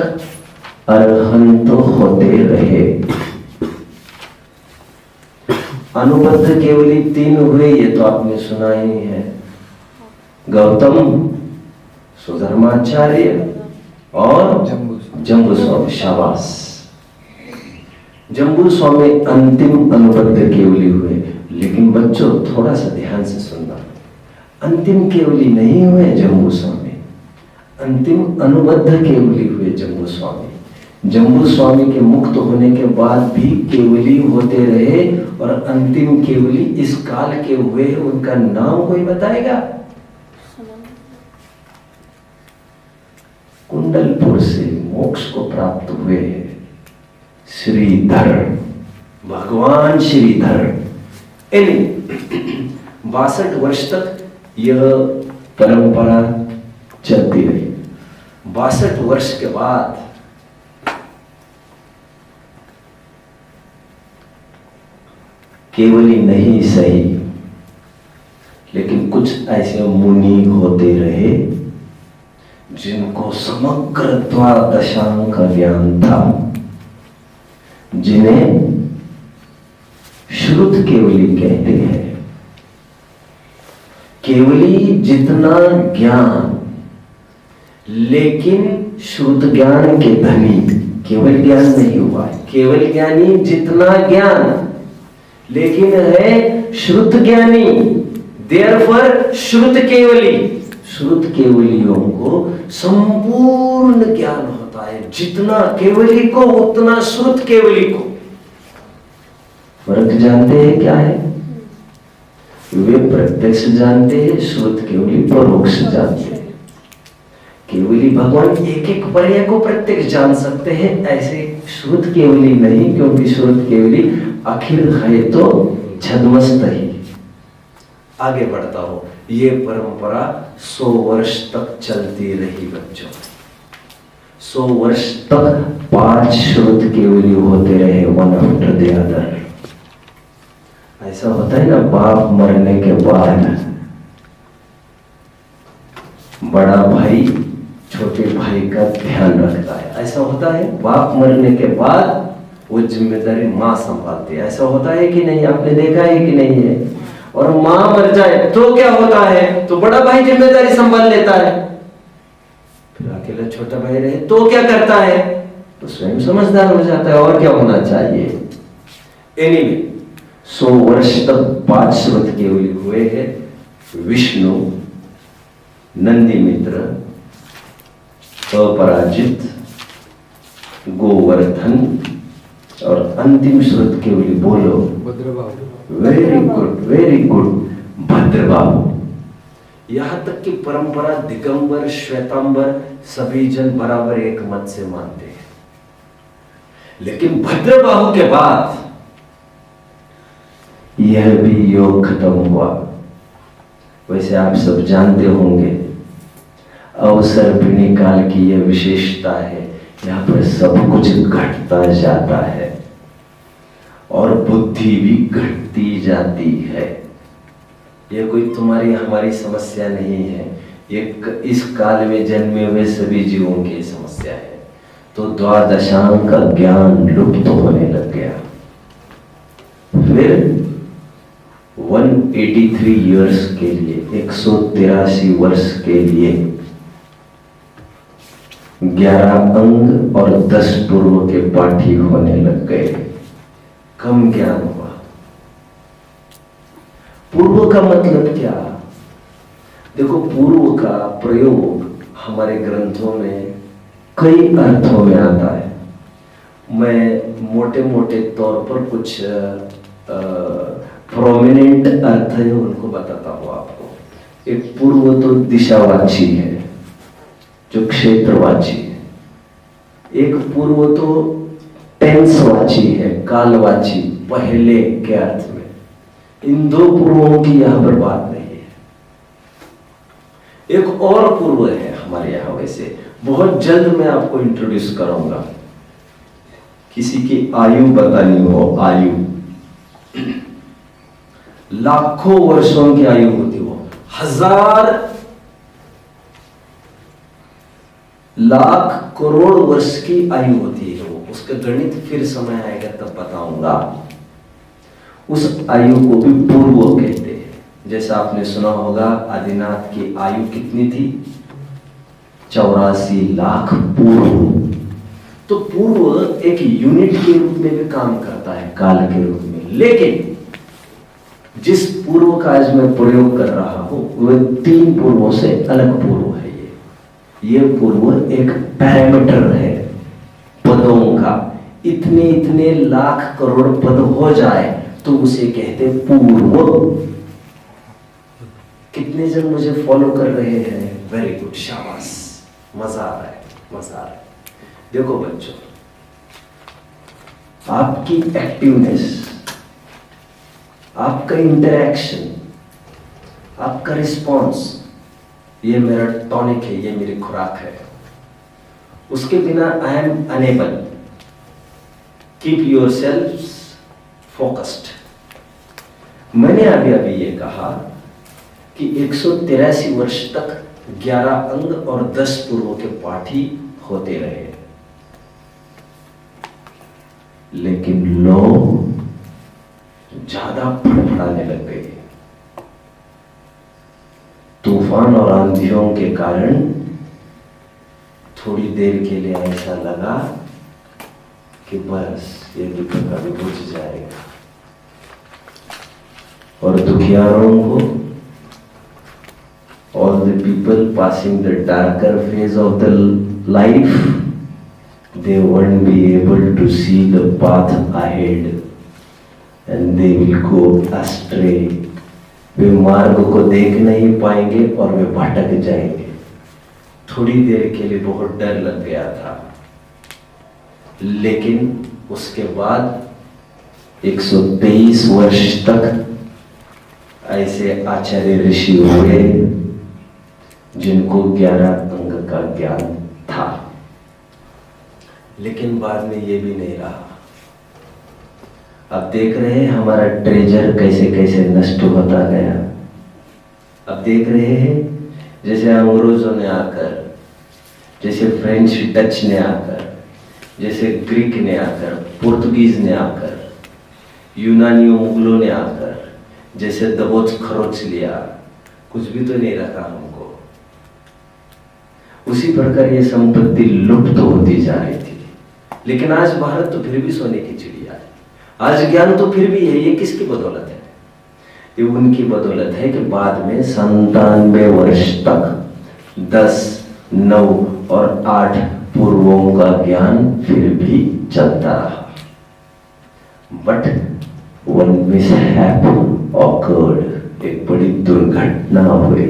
अरहंत होते रहे। अनुबद्ध केवली 3 हुए, ये तो आपने सुना ही है। गौतम, सुधर्माचार्य और जम्बू स्वामी। शाबाश। जम्बू स्वामी अंतिम अनुबद्ध केवली हुए। लेकिन बच्चों थोड़ा सा ध्यान से सुनना, अंतिम केवली नहीं हुए जम्बू स्वामी, अंतिम अनुबद्ध केवली हुए जम्बू स्वामी। जम्बू स्वामी के मुक्त होने के बाद भी केवली होते रहे और अंतिम केवली इस काल के हुए। उनका नाम कोई बताएगा? कुंडलपुर से मोक्ष को प्राप्त हुए श्रीधर, भगवान श्रीधर। 62 वर्ष तक यह परंपरा चलती रही। 62 वर्ष के बाद केवली नहीं सही, लेकिन कुछ ऐसे मुनि होते रहे जिनको समग्र द्वादशांग का ज्ञान था, जिन्हें श्रुत केवली कहते हैं। केवली जितना ज्ञान, लेकिन श्रुत ज्ञान के धनी। केवल ज्ञान नहीं हुआ है, केवल ज्ञानी जितना ज्ञान, लेकिन है श्रुत ज्ञानी। देयरफॉर श्रुत केवली। श्रुत केवलियों को संपूर्ण ज्ञान होता है, जितना केवली को उतना श्रुत केवली को। फर्क जानते हैं क्या है? वे प्रत्यक्ष जानते हैं, श्रुत केवली परोक्ष जानते हैं। केवली भगवान एक एक पर्याय को प्रत्यक्ष जान सकते हैं, ऐसे श्रुत केवली नहीं, क्योंकि श्रुत केवली आखिर है तो छद्मस्त ही। आगे बढ़ता हो, ये परंपरा 100 वर्ष तक चलती रही बच्चों। 100 वर्ष तक 5 श्रुत केवली होते रहे, वन आफ्टर द अदर। ऐसा होता है ना, बाप मरने के बाद बड़ा भाई छोटे भाई का ध्यान रखता है। ऐसा होता है, बाप मरने के बाद वो जिम्मेदारी माँ संभालती है। ऐसा होता है कि नहीं? आपने देखा है कि नहीं है? और माँ मर जाए तो क्या होता है? तो बड़ा भाई जिम्मेदारी संभाल लेता है। फिर अकेला छोटा भाई रहे तो क्या करता है? तो स्वयं समझदार हो जाता है। और क्या होना चाहिए? एनीवे, 100 वर्ष तक 5 श्रुत केवली हुए हैं। विष्णु, नंदी मित्र, अपराजित, गोवर्धन और अंतिम श्रुत केवली बोलो Bhadrabahu. Very good, very good, Bhadrabahu. यहां तक कि परंपरा दिगंबर, श्वेतांबर सभी जन बराबर एक मत से मानते हैं। लेकिन भद्रबाहु के बाद यह भी योग खत्म हुआ। वैसे आप सब जानते होंगे, अवसर्पिणी काल की यह विशेषता है, यहाँ पर सब कुछ घटता जाता है और बुद्धि भी घटती जाती है। यह कोई तुम्हारी हमारी समस्या नहीं है, ये इस काल में जन्मे हुए सभी जीवों की समस्या है। तो द्वादशांग का ज्ञान लुप्त होने लग गया। फिर 183 इयर्स के लिए, 183 वर्ष के लिए 11 अंग और 10 पूर्व के पाठी होने लग गए। कम ज्ञान हुआ। पूर्व का मतलब क्या? देखो, पूर्व का प्रयोग हमारे ग्रंथों में कई अर्थों में आता है। मैं मोटे मोटे तौर पर कुछ प्रोमिनेंट अर्थ है उनको बताता हूं आपको। एक पूर्व तो दिशावाची है, जो क्षेत्रवाची है। एक पूर्व तो टेंसवाची है, कालवाची, पहले के अर्थ में। इन दो पूर्वों की यहां पर बात नहीं है। एक और पूर्व है हमारे यहां, वैसे बहुत जल्द मैं आपको इंट्रोड्यूस करूंगा। किसी की आयु बतानी हो, आयु लाखों वर्षों की आयु होती हो, 1000 लाख करोड़ वर्ष की आयु होती है वो। उसका गणित फिर समय आएगा तब बताऊंगा। उस आयु को भी पूर्व कहते हैं। जैसा आपने सुना होगा, आदिनाथ की आयु कितनी थी? 84 लाख पूर्व। तो पूर्व एक यूनिट के रूप में भी काम करता है, काल के रूप में। लेकिन जिस पूर्व का आज मैं प्रयोग कर रहा हूं वह 3 पूर्वों से अलग पूर्व है। ये पूर्व एक पैरामीटर है पदों का। इतने इतने लाख करोड़ पद हो जाए तो उसे कहते पूर्व। कितने जन मुझे फॉलो कर रहे हैं? वेरी गुड, शाबाश, मजा आ रहा है, मजा आ रहा है। देखो बच्चों, आपकी एक्टिवनेस, आपका इंटरैक्शन, आपका रिस्पॉन्स, ये मेरा टॉनिक है, ये मेरी खुराक है। उसके बिना I am unable. Keep your self focused. मैंने अभी अभी ये कहा कि 183 वर्ष तक 11 अंग और 10 पूर्व के पाठी होते रहे। लेकिन लोग ज्यादा फड़फड़ाने लग गए। तूफान और आंधियों के कारण थोड़ी देर के लिए ऐसा लगा कि बस ये दुख कभी बुझ जाएगा। और दुखियारों को, all the people passing the darker phase of the life, they won't be able to see the path ahead and they will go astray. वे मार्ग को देख नहीं पाएंगे और वे भटक जाएंगे। थोड़ी देर के लिए बहुत डर लग गया था, लेकिन उसके बाद 123 वर्ष तक ऐसे आचार्य ऋषि हुए जिनको 11 अंग का ज्ञान था। लेकिन बाद में ये भी नहीं रहा। अब देख रहे हैं हमारा ट्रेजर कैसे कैसे नष्ट होता गया। अब देख रहे हैं जैसे अंग्रेजों ने आकर, जैसे फ्रेंच डच ने आकर, जैसे ग्रीक ने आकर, पुर्तगीज ने आकर, यूनानियों मुगलों ने आकर जैसे दबोच खरोच लिया, कुछ भी तो नहीं रखा हमको। उसी प्रकार ये संपत्ति लुप्त होती जा रही थी। लेकिन आज भारत तो फिर भी सोने की चिड़िया है। आज ज्ञान तो फिर भी है। ये किसकी बदौलत है? ये उनकी बदौलत है कि बाद में 97 वर्ष तक 10, 9 और 8 पूर्वों का ज्ञान फिर भी चलता रहा। बट वन मिसहैप ऑकर्ड, एक बड़ी दुर्घटना हुई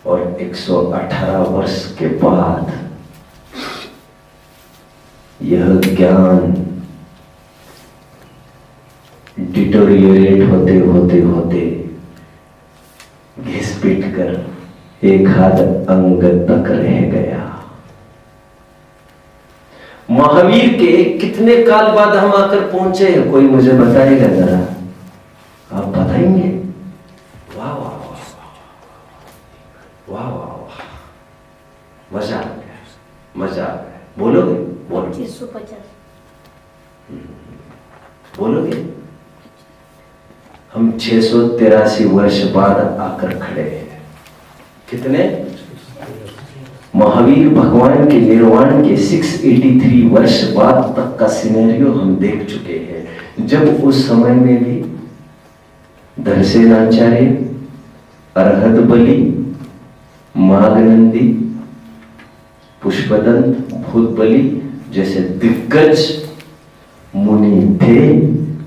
और 118 वर्ष के बाद यह ज्ञान डिटोरिएट होते होते होते घिस पिट कर एक हाथ अंग तक रह गया। महावीर के कितने काल बाद हम आकर पहुंचे हैं? कोई मुझे बताएगा जरा? आप बताएंगे? वाह वाह वाह वाह वाह वाह, मजा आ गया, मजा आ गया। बोलोगे? बोलो। 650। बोलोगे? हम 683 वर्ष बाद आकर खड़े हैं। कितने? महावीर भगवान के निर्वाण के 683 वर्ष बाद तक का सिनेरियो हम देख चुके हैं, जब उस समय में भी धरसेनाचार्य, अरहत बलि, माघनंदी, पुष्पदंत, भूत बलि जैसे दिग्गज मुनि थे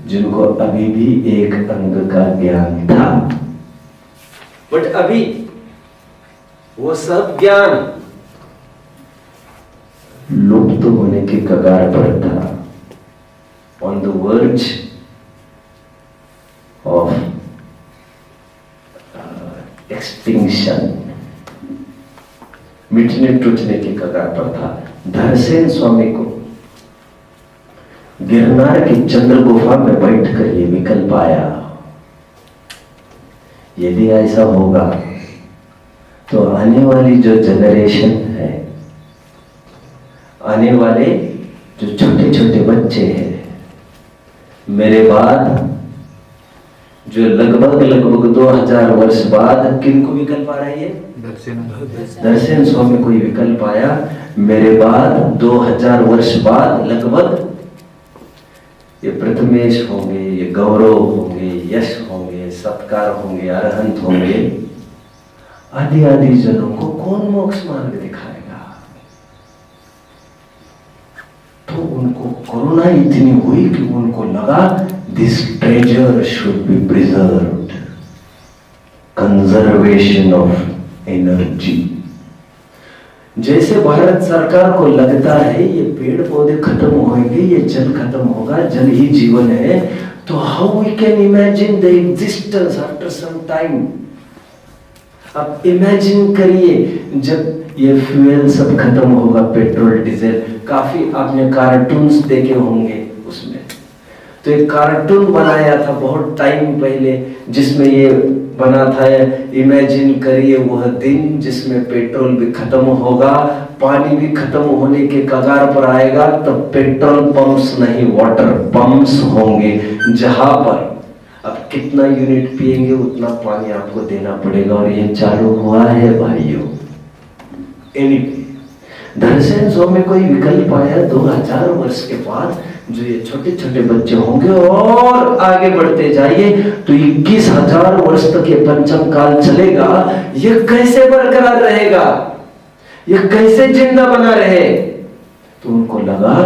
जिनको अभी भी एक अंग का ज्ञान था। बट अभी वो सब ज्ञान लुप्त होने के कगार पर था, on the verge of extinction, मिटने टूटने के कगार पर था। धरसेन स्वामी को गिरनार की चंद्र गुफा में बैठकर ये विकल्प आया, यदि ऐसा होगा तो आने वाली जो जनरेशन है, आने वाले जो छोटे छोटे बच्चे हैं, मेरे बाद जो लगभग 2000 वर्ष बाद किनको विकल्प आ रहा है? दर्शन स्वामी को विकल्प आया, मेरे बाद 2000 वर्ष बाद लगभग ये प्रथमेश होंगे, ये गौरव होंगे, यश होंगे, सत्कार होंगे, अरहंत होंगे, आदि आदि जनों को कौन मोक्ष मार्ग दिखाएगा? तो उनको करुणा इतनी हुई कि उनको लगा this treasure should be preserved, conservation of energy. जैसे भारत सरकार को लगता है ये पेड़ पौधे खत्म होंगे, ये जल खत्म होगा, जल ही जीवन है, तो how we can imagine the existence after some time. अब इमेजिन करिए जब ये फ्यूल सब खत्म होगा, पेट्रोल डीजल, काफी आपने कार्टून्स देखे होंगे उसमें, तो एक कार्टून बनाया था बहुत टाइम पहले जिसमें ये बना था, इमेजिन करिए वह दिन जिसमें पेट्रोल भी खत्म होगा, पानी भी खत्म होने के कगार पर आएगा, तब पेट्रोल पंप्स नहीं वाटर पंप्स होंगे, जहां पर अब कितना यूनिट पिएंगे उतना पानी आपको देना पड़ेगा, और ये चालू हुआ है भाइयों। धरसेन स्वामी कोई विकल्प आया 2000 वर्ष के बाद, जो ये छोटे छोटे बच्चे होंगे और आगे बढ़ते जाइए तो 21,000 वर्ष तक ये पंचम काल चलेगा, ये कैसे बरकरार रहेगा, ये कैसे जिंदा बना रहे? तो उनको लगा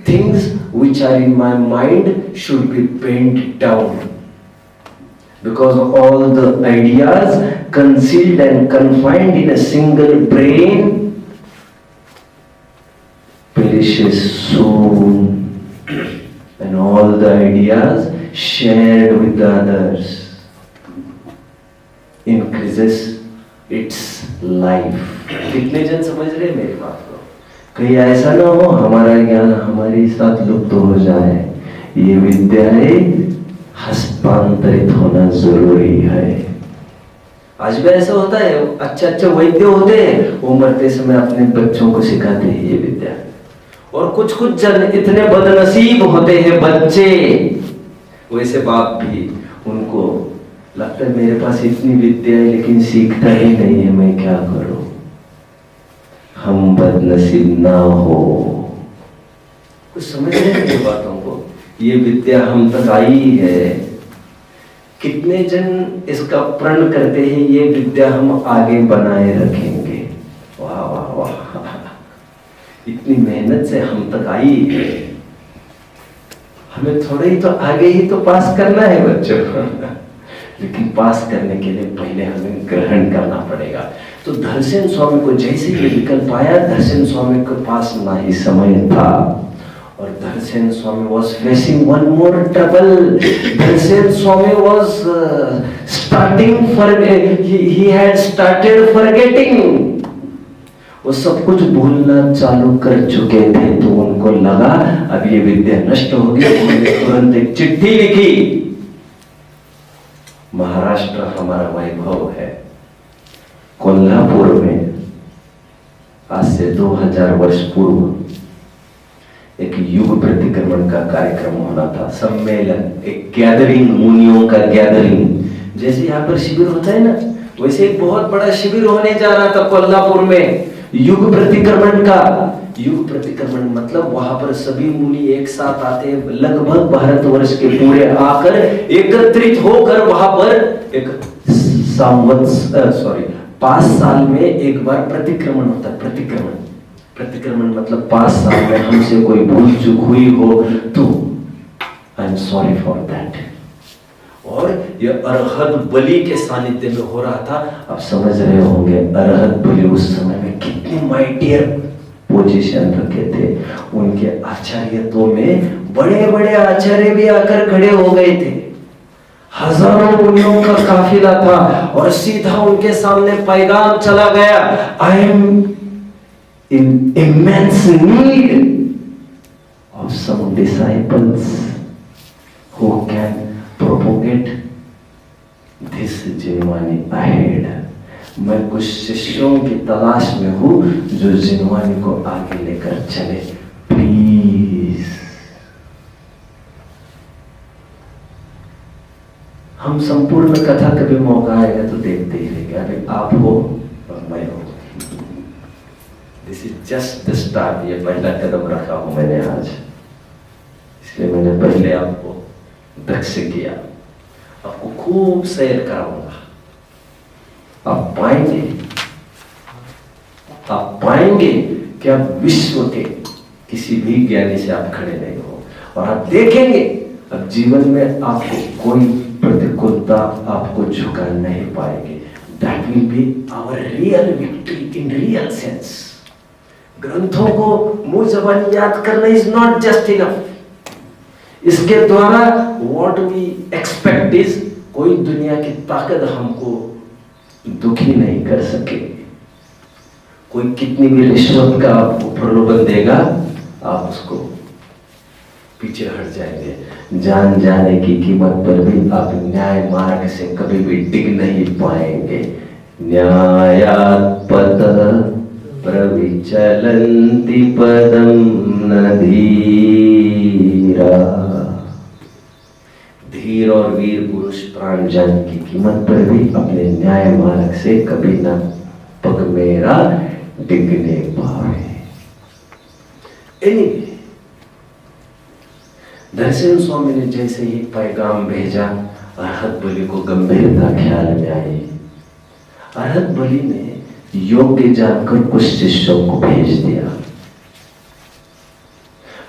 things which are in my mind should be penned down, because all the ideas concealed and confined in a single brain perishes soon, and all the ideas shared with the others increases its life। कितने जन समझ रहे मेरी बात को? कहीं ऐसा ना हो हमारा ज्ञान हमारे साथ लुप्त हो जाए, ये विद्याएं हस्तांतरित होना जरूरी है। आज भी ऐसा होता है, अच्छे अच्छे वैद्य होते हैं, वो मरते समय अपने बच्चों को सिखाते हैं ये विद्या, और कुछ कुछ जन इतने बदनसीब होते हैं बच्चे, वैसे बाप भी, उनको लगता है मेरे पास इतनी विद्या है लेकिन सीखता ही नहीं है, मैं क्या करूं? हम बदनसीब ना हो। कुछ समझ रहे हैं ये बातों को? ये विद्या हम तक आई है, कितने जन इसका प्रण करते हैं ये विद्या हम आगे बनाए रखेंगे? वाह वाह वाह, इतनी मेहनत से हम तक आई है, हमें थोड़े ही तो आगे ही तो पास करना है बच्चों लेकिन पास करने के लिए पहले हमें ग्रहण करना पड़ेगा। तो धरसेन स्वामी को जैसे ये विकल्प आया, धरसेन स्वामी के पास ना ही समय था, और धरसेन स्वामी was facing one more trouble। धरसेन Swami was he had started forgetting। वो सब कुछ भूलना चालू कर चुके थे, तो उनको लगा अब ये विद्या नष्ट हो गई। उन्होंने तुरंत एक चिट्ठी लिखी, महाराष्ट्र हमारा वैभव है, कोल्हापुर में आज से 2000 वर्ष पूर्व एक युग प्रतिक्रमण का कार्यक्रम होना था, सम्मेलन, एक गैदरिंग, मुनियों का गैदरिंग। जैसे यहाँ पर शिविर होता है ना, वैसे एक बहुत बड़ा शिविर होने जा रहा था कोल्हापुर में। युग प्रतिक्रमण का, युग प्रतिक्रमण मतलब वहां पर सभी मुनि एक साथ आते हैं, लगभग भारतवर्ष के पूरे आकर एकत्रित होकर वहां पर एक 5 साल में एक बार प्रतिक्रमण होता है। प्रतिक्रमण मतलब 5 साल में हमसे कोई भूल चूक हुई हो तो I am sorry for that. और यह अरहत बलि के सानिध्य में हो रहा था। आप समझ रहे होंगे अरहत बलि उस समय में कितने माइटियर पोजीशन रखे थे। उनके आचार्यत्व में बड़े बड़े आचार्य भी आकर खड़े हो गए थे। हजारों मुनियों का काफिला था और सीधा उनके सामने पैगाम चला गया, I am in immense need of some disciples who can propagate this जिनवानी अहेड। मैं कुछ शिष्यों की तलाश में हूं जो जिनवानी को आगे लेकर चले, प्लीज। हम संपूर्ण कथा कभी मौका आएगा तो देखते ही रहेंगे। अभी आप हो और मैं हो, this is just the start. ये पहला कदम रखा हूं मैंने आज, इसलिए मैंने पहले आपको दक्ष किया। आपको खूब सैर कराऊंगा, आप पाएंगे कि आप विश्व के किसी भी ज्ञानी से आप खड़े नहीं हो। और आप देखेंगे अब जीवन में आपको कोई प्रतिकूलता आपको झुका नहीं पाएंगे। That will be our real victory in real sense. ग्रंथों को मुंह जबान याद करना इज नॉट जस्ट इनफ। इसके द्वारा व्हाट वी एक्सपेक्ट इज, कोई दुनिया की ताकत हमको दुखी नहीं कर सकेगी। कोई कितनी भी रिश्वत का आपको प्रलोभन देगा, आप उसको पीछे हट जाएंगे। जान जाने की कीमत पर भी आप न्याय मार्ग से कभी भी डिग नहीं पाएंगे। न्यायात् पथ प्रविचलन्ति पदम न धीरा। धीर और वीर पुरुष प्राण जान की कीमत पर भी अपने न्याय मार्ग से कभी न पग मेरा डिगने पाए। Anyway, दर्शन स्वामी ने जैसे ही पैगाम भेजा, अरहत बलि को गंभीरता ख्याल में आई। अरहत बलि ने योग्य जानकर कुछ शिष्यों को भेज दिया।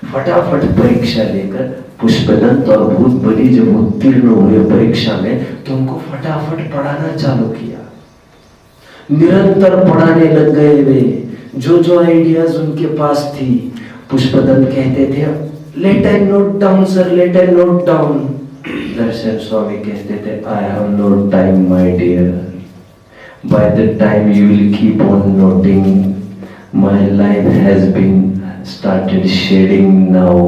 फटाफट परीक्षा लेकर पुष्पदंत और भूत बलि जब उत्तीर्ण हुए परीक्षा में तो उनको फटाफट पढ़ाना चालू किया। निरंतर पढ़ाने लग गए वे। जो आइडियाज उनके पास थी, पुष्पदंत कहते थे let I note down sir, let I note down. Darshan Swami कहते थे I have no time my dear, by the time you will keep on noting my life has been started shedding now.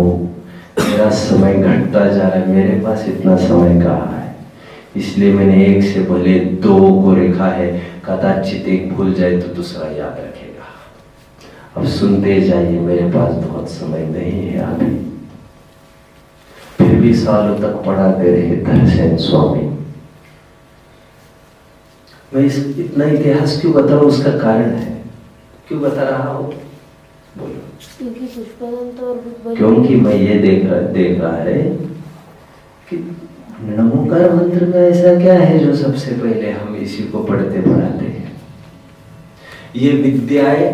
मेरा समय घटता जा रहा है, मेरे पास इतना समय कहाँ है। इसलिए मैंने एक से भले 2 को लिखा है, कदाचित एक भूल जाए तो दूसरा याद रखेगा। अब सुनते जाइए, मेरे पास बहुत समय नहीं है अभी। फिर भी सालों तक पढ़ाते रहे दर्शन स्वामी। मैं इतना इतिहास क्यों बता रहा हूं, उसका कारण है। क्यों बता रहा हूं बोलो? क्योंकि पुष्पदंत और क्योंकि मैं ये देख रहा है कि नमोकार मंत्र में ऐसा क्या है जो सबसे पहले हम इसी को पढ़ते पढ़ाते हैं। ये विद्याएं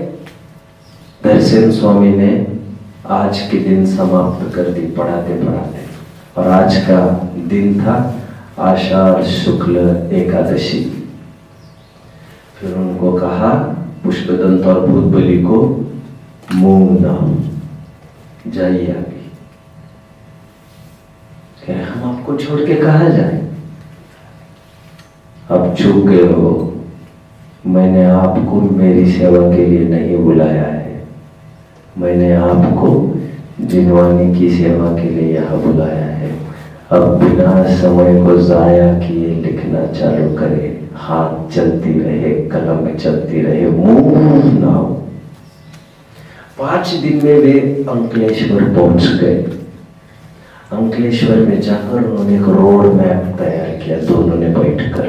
दर्शन स्वामी ने आज के दिन समाप्त कर दी पढ़ाते पढ़ाते। और आज का दिन था आषाढ़ शुक्ल एकादशी। फिर उनको कहा पुष्पदंत और भूत बलि को मुंह नाम जाइए आगे। हम आपको छोड़ के कहा जाए, अब चूक गए हो। मैंने आपको मेरी सेवा के लिए नहीं बुलाया है, मैंने आपको जिनवानी की सेवा के लिए यहाँ बुलाया है। अब बिना समय को जाया किए लिखना चालू करे, हाथ चलती रहे, कलम चलती रहे, मूव नाउ। 5 दिन में वे अंकलेश्वर पहुंच गए। अंकलेश्वर में जाकर उन्होंने एक रोड मैप तैयार किया दोनों ने बैठकर।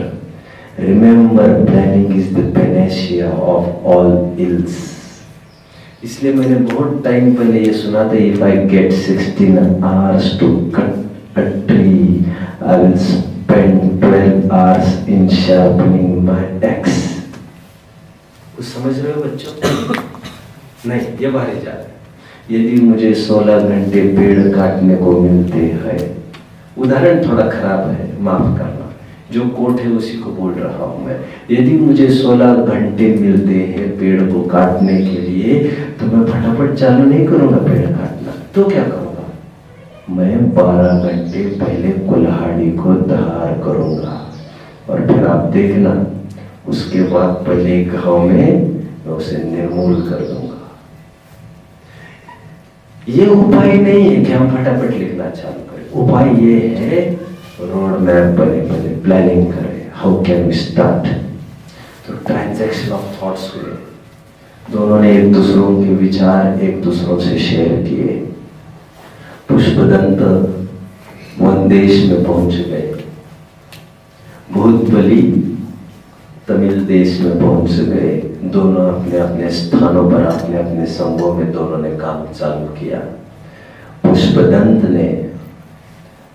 Remember planning is the panacea of all ills. इसलिए मैंने बहुत टाइम पहले ये सुना था, if I get 16 hours to cut a tree, I will spend 12 hours in sharpening my axe. कुछ समझ रहे हो बच्चों? नहीं, ये बाहर जा रहे। यदि मुझे 16 घंटे पेड़ काटने को मिलते हैं, उदाहरण थोड़ा खराब है, माफ करना, जो कोट है उसी को बोल रहा हूं मैं। यदि मुझे 16 घंटे मिलते हैं पेड़ को काटने के लिए, तो मैं फटाफट चालू नहीं करूंगा पेड़ काटना। तो क्या करूंगा? मैं 12 घंटे पहले कुल्हाड़ी को धार करूंगा, और फिर आप देखना उसके बाद पहले घाव में मैं उसे निर्मूल कर दूंगा। ये उपाय नहीं है कि हम फटाफट लिखना चालू करें। उपाय ये है, रोड मैप बने बने प्लानिंग करें, हाउ कैन वी स्टार्ट। तो ट्रांजैक्शन ऑफ थॉट्स हुए, दोनों ने एक दूसरों के विचार एक दूसरों से शेयर किए। पुष्पदंत वन देश में पहुंच गए, भूतबली तमिल देश में पहुंच गए। दोनों अपने अपने स्थानों पर अपने अपने संघों में दोनों ने काम चालू किया। पुष्पदंत ने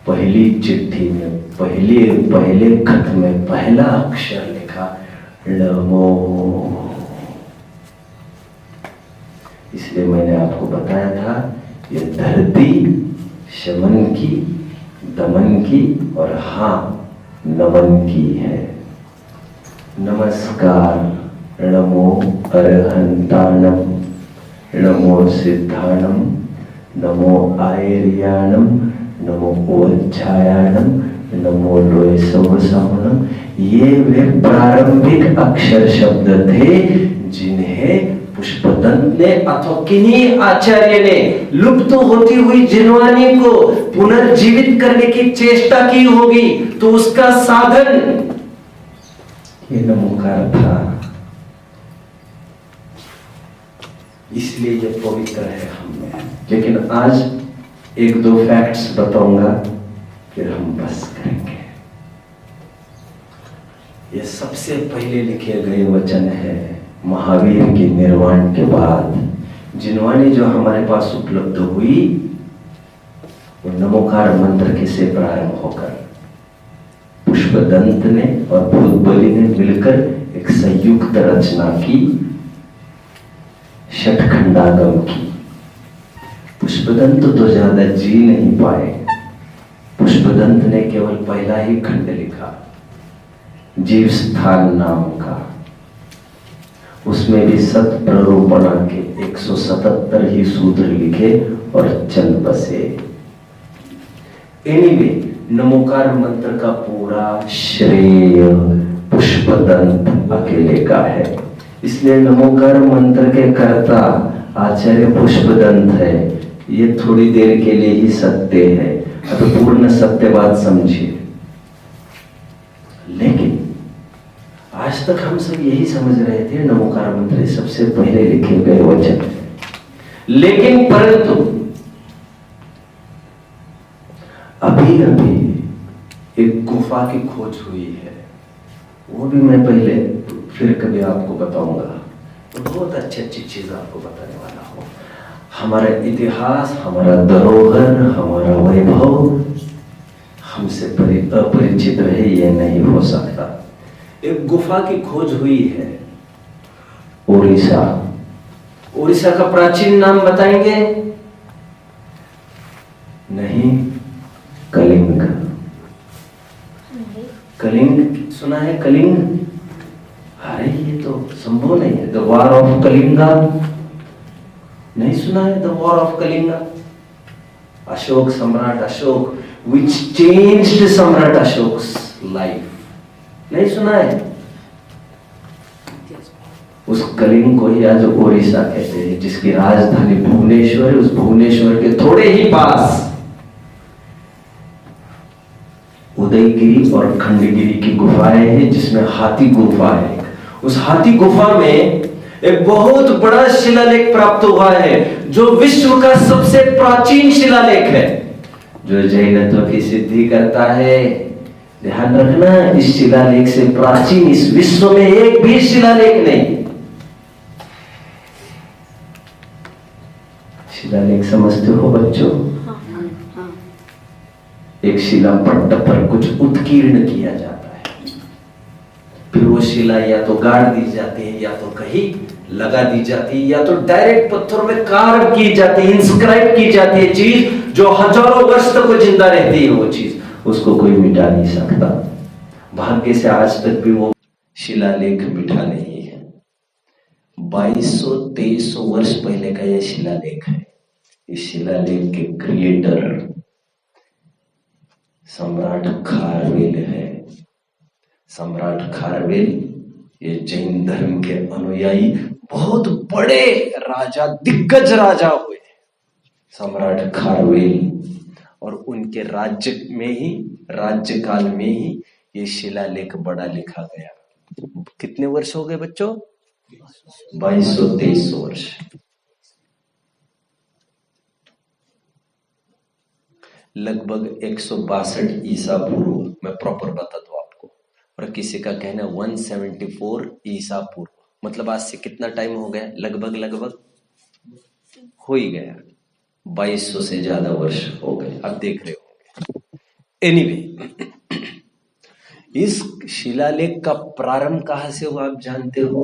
पहली चिट्ठी में पहले खत में पहला अक्षर लिखा नमो। इसलिए मैंने आपको बताया था, ये धरती शमन की, दमन की और हाँ नमन की है। नमस्कार, नमो अरहंताणम, नमो सिद्धाणम, नमो आयर्याणम, नमो ओच्छायाणम, नमो लोयसवसावनम। ये वे प्रारंभिक अक्षर शब्द थे जिन्हें पुष्पदंत ने अथवा किन्हीं आचार्य ने लुप्त होती हुई जिनवानी को पुनर्जीवित करने की चेष्टा की होगी। तो उसका साधन ये नमोकार था, इसलिए ये पवित्र है हमें। लेकिन आज एक दो फैक्ट्स बताऊंगा, फिर हम बस करेंगे। ये सबसे पहले लिखे गए वचन है महावीर के निर्वाण के बाद। जिनवानी जो हमारे पास उपलब्ध हुई वो नमोकार मंत्र के से प्रारंभ होकर पुष्पदंत ने और भूतबली ने मिलकर एक संयुक्त रचना की, षटखंडागम की। पुष्पदंत तो ज्यादा जी नहीं पाए, पुष्पदंत ने केवल पहला ही खंड लिखा, जीव स्थान नाम का। उसमें भी सत प्ररूपणा के 177 ही सूत्र लिखे और चल बसे। एनीवे, नमोकार मंत्र का पूरा श्रेय पुष्पदंत अकेले का है। इसलिए नमोकार मंत्र के कर्ता आचार्य पुष्पदंत है। ये थोड़ी देर के लिए ही सत्य है, अब पूर्ण सत्यवाद समझिए। लेकिन आज तक हम सब यही समझ रहे थे नमोकार मंत्र सबसे पहले लिखे गए वचन। लेकिन परंतु अभी एक गुफा की खोज हुई है, वो भी मैं पहले फिर कभी आपको बताऊंगा। तो बहुत अच्छी चीज आपको बताने वाला हूं। हमारा इतिहास, हमारा धरोहर, हमारा वैभव हमसे अपरिचित रहे, ये नहीं हो सकता। एक गुफा की खोज हुई है उड़ीसा। उड़ीसा का प्राचीन नाम बताएंगे? नहीं, कलिंग। कलिंग सुना है? कलिंग, अरे ये तो संभव नहीं है। द वॉर ऑफ कलिंगा नहीं सुना है? The war of Kalinga, Ashok, सम्राट अशोक, which changed सम्राट अशोक्स लाइफ, नहीं सुना है? उस कलिंग को ही आज उड़ीसा कहते हैं, जिसकी राजधानी भुवनेश्वर है। उस भुवनेश्वर के थोड़े ही पास उदयगिरी और खंडगिरी की गुफाएं हैं, जिसमें हाथी गुफा है। उस हाथी गुफा में एक बहुत बड़ा शिलालेख प्राप्त हुआ है, जो विश्व का सबसे प्राचीन शिलालेख है, जो जैनत्व की सिद्धि करता है। ध्यान रखना, इस शिलालेख से प्राचीन इस विश्व में एक भी शिलालेख नहीं। शिलालेख समझते हो बच्चों? हाँ हाँ। एक शिला पट्ट पर कुछ उत्कीर्ण किया जाता है, फिर वो शिला या तो गाड़ दी जाती है, या तो कहीं लगा दी जाती है, या तो डायरेक्ट पत्थरों में कार्व की जाती है, इंस्क्राइब की जाती है। चीज जो हजारों वर्ष तक वो जिंदा रहती है, वो चीज उसको कोई मिटा नहीं सकता। भाग्य से आज तक भी वो शिलालेख मिटा नहीं है। 2200-2300 वर्ष पहले का यह शिलालेख है। इस शिलालेख के क्रिएटर सम्राट खारवेल है। सम्राट खारवेल ये जैन धर्म के अनुयायी बहुत बड़े राजा, दिग्गज राजा हुए सम्राट खारवेल, और उनके राज्य में ही, राज्यकाल में ही ये शिलालेख बड़ा लिखा गया। कितने वर्ष हो गए बच्चों? 2200-2300 वर्ष। लगभग 162 ईसा पूर्व, मैं प्रॉपर बता दूं आपको, और किसी का कहना 174 ईसा पूर्व, मतलब आज से कितना टाइम हो गया? लगभग हो ही गया, 2200 से ज्यादा वर्ष हो गए, आप देख रहे होंगे। एनीवे, इस शिलालेख का प्रारंभ कहां से हुआ आप जानते हो?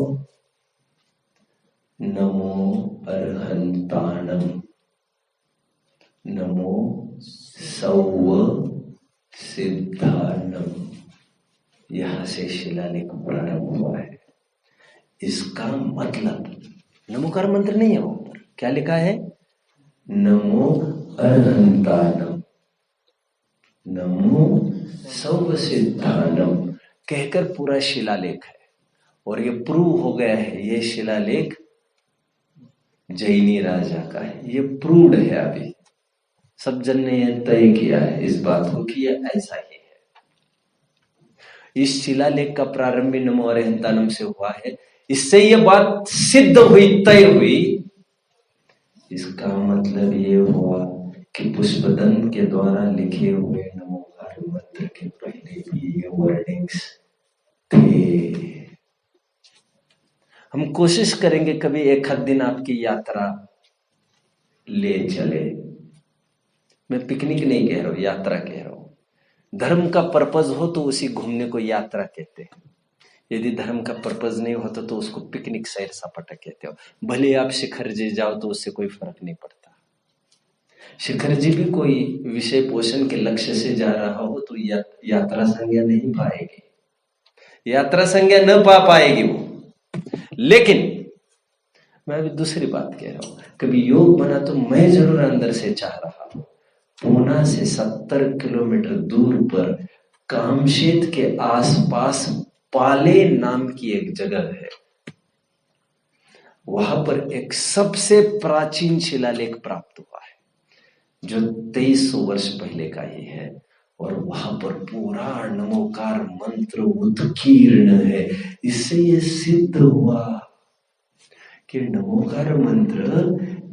नमो अर्हंताणम, नमो सौव सिद्धानम, यहां से शिलालेख प्रारंभ हुआ है। इसका मतलब, नमोकार मंत्र नहीं है वो, क्या लिखा है? नमो अर्हंतानम, नमो सौव सिद्धानम कहकर पूरा शिलालेख है। और ये प्रूव हो गया है, ये शिलालेख जैनी राजा का है, ये प्रूव्ड है। अभी सब जन ने यह तय किया है इस बात को कि यह ऐसा ही है। इस शिलालेख का प्रारंभ नमो अर्हंतानम से हुआ है। इससे यह बात सिद्ध हुई, तय हुई। इसका मतलब ये हुआ कि पुष्पदंत के द्वारा लिखे हुए नमोकार मंत्र के पहले भी ये वर्डिंग्स थे। हम कोशिश करेंगे कभी एक आध दिन आपकी यात्रा ले चले। मैं पिकनिक नहीं कह रहा हूं, यात्रा कह रहा हूं। धर्म का पर्पज हो तो उसी घूमने को यात्रा कहते हैं। यदि धर्म का पर्पज नहीं होता तो उसको पिकनिक, सैर सपाटा कहते हो। भले आप शिखर जी जाओ तो उससे कोई फर्क नहीं पड़ता। शिखर जी भी कोई विषय पोषण के लक्ष्य से जा रहा हो तो यात्रा संज्ञा नहीं पाएगी, यात्रा संज्ञा न पा पाएगी वो। लेकिन मैं अभी दूसरी बात कह रहा हूं, कभी योग बना तो मैं जरूर अंदर से चाह रहा हूं, पूना से 70 किलोमीटर दूर पर कामशेत के आसपास पाले नाम की एक जगह है, वहां पर एक सबसे प्राचीन शिलालेख प्राप्त हुआ है जो 2300 वर्ष पहले का ही है। और वहां पर पूरा नमोकार मंत्र उत्कीर्ण है। इससे यह सिद्ध हुआ कि नमोकार मंत्र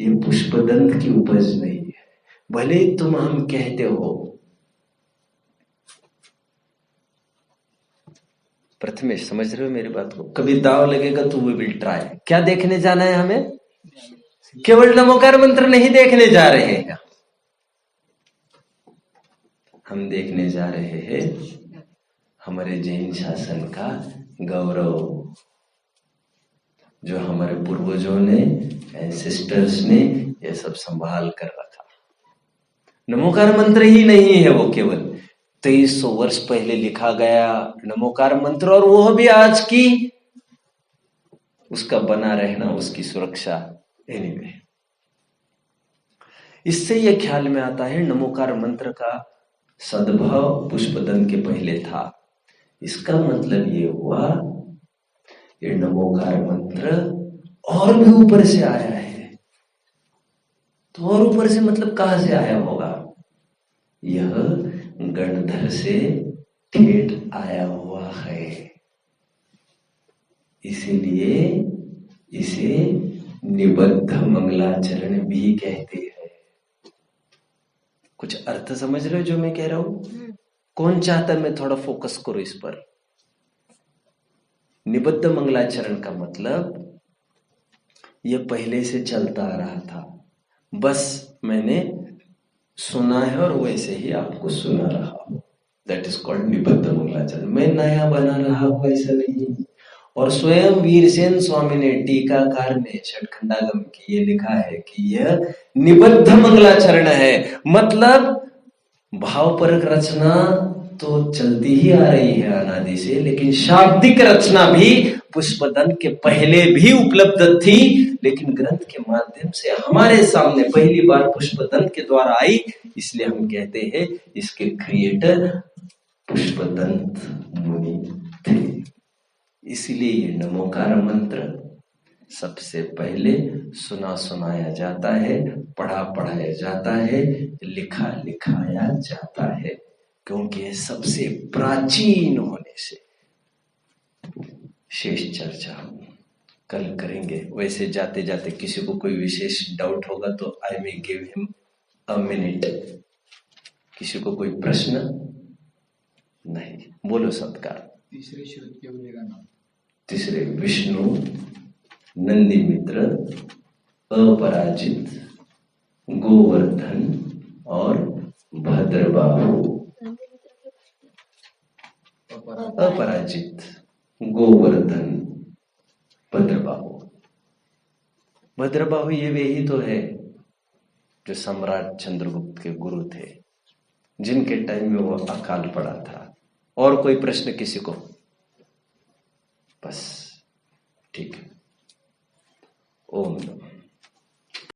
ये पुष्पदंत की उपज नहीं है। भले तुम हम कहते हो, प्रथमेश समझ रहे हो मेरी बात को? कभी दाव लगेगा तो वी विल ट्राई। क्या देखने जाना है हमें? केवल नमोकार मंत्र नहीं देखने जा रहे हैं, हम देखने जा रहे हैं हमारे जैन शासन का गौरव, जो हमारे पूर्वजों ने, एंसेस्टर्स ने यह सब संभाल कर रखा। नमोकार मंत्र ही नहीं है वो, केवल 2300 वर्ष पहले लिखा गया नमोकार मंत्र, और वो भी आज की उसका बना रहना, उसकी सुरक्षा। एनीवे, इससे यह ख्याल में आता है नमोकार मंत्र का सद्भाव पुष्पदंत के पहले था। इसका मतलब ये हुआ ये नमोकार मंत्र और भी ऊपर से आया है। तो और ऊपर से मतलब कहां से आया होगा? यह गणधर से ठेठ आया हुआ है, इसीलिए इसे निबद्ध मंगलाचरण भी कहते हैं। कुछ अर्थ समझ रहे हो जो मैं कह रहा हूं? कौन चाहता है मैं थोड़ा फोकस करूं इस पर? निबद्ध मंगलाचरण का मतलब यह पहले से चलता आ रहा था, बस मैंने सुना है और वैसे ही आपको सुना रहा हूं। दैट इज कॉल्ड निबद्ध मंगलाचरण। मैं नया बना रहा हूं ऐसा नहीं। और स्वयं वीरसेन स्वामी ने, टीकाकार ने षटखंडागम की ये लिखा है कि यह निबद्ध मंगलाचरण है। मतलब भावपरक रचना तो चलती ही आ रही है अनादि से, लेकिन शाब्दिक रचना भी पुष्पदंत के पहले भी उपलब्ध थी, लेकिन ग्रंथ के माध्यम से हमारे सामने पहली बार पुष्पदंत के द्वारा आई। इसलिए हम कहते हैं इसके क्रिएटर पुष्पदंत मुनि थे। इसलिए ये नमोकार मंत्र सबसे पहले सुना सुनाया जाता है, पढ़ा पढ़ाया जाता है, लिखा लिखाया जाता है, क्योंकि ये सबसे प्राचीन होने से। शेष चर्चा हम कल करेंगे। वैसे जाते जाते किसी को कोई विशेष डाउट होगा तो I may give him a minute. किसी को कोई प्रश्न? नहीं, बोलो सत्कार। तीसरे श्रुत के बोलेगा नाम। तीसरे विष्णु, नंदी मित्र, अपराजित, गोवर्धन और भद्रबाहु। अपराजित, गोवर्धन, भद्रबाहु। भद्रबाहु ये वे ही तो है जो सम्राट चंद्रगुप्त के गुरु थे, जिनके टाइम में वो अकाल पड़ा था। और कोई प्रश्न किसी को? बस ठीक है। ओम नमः।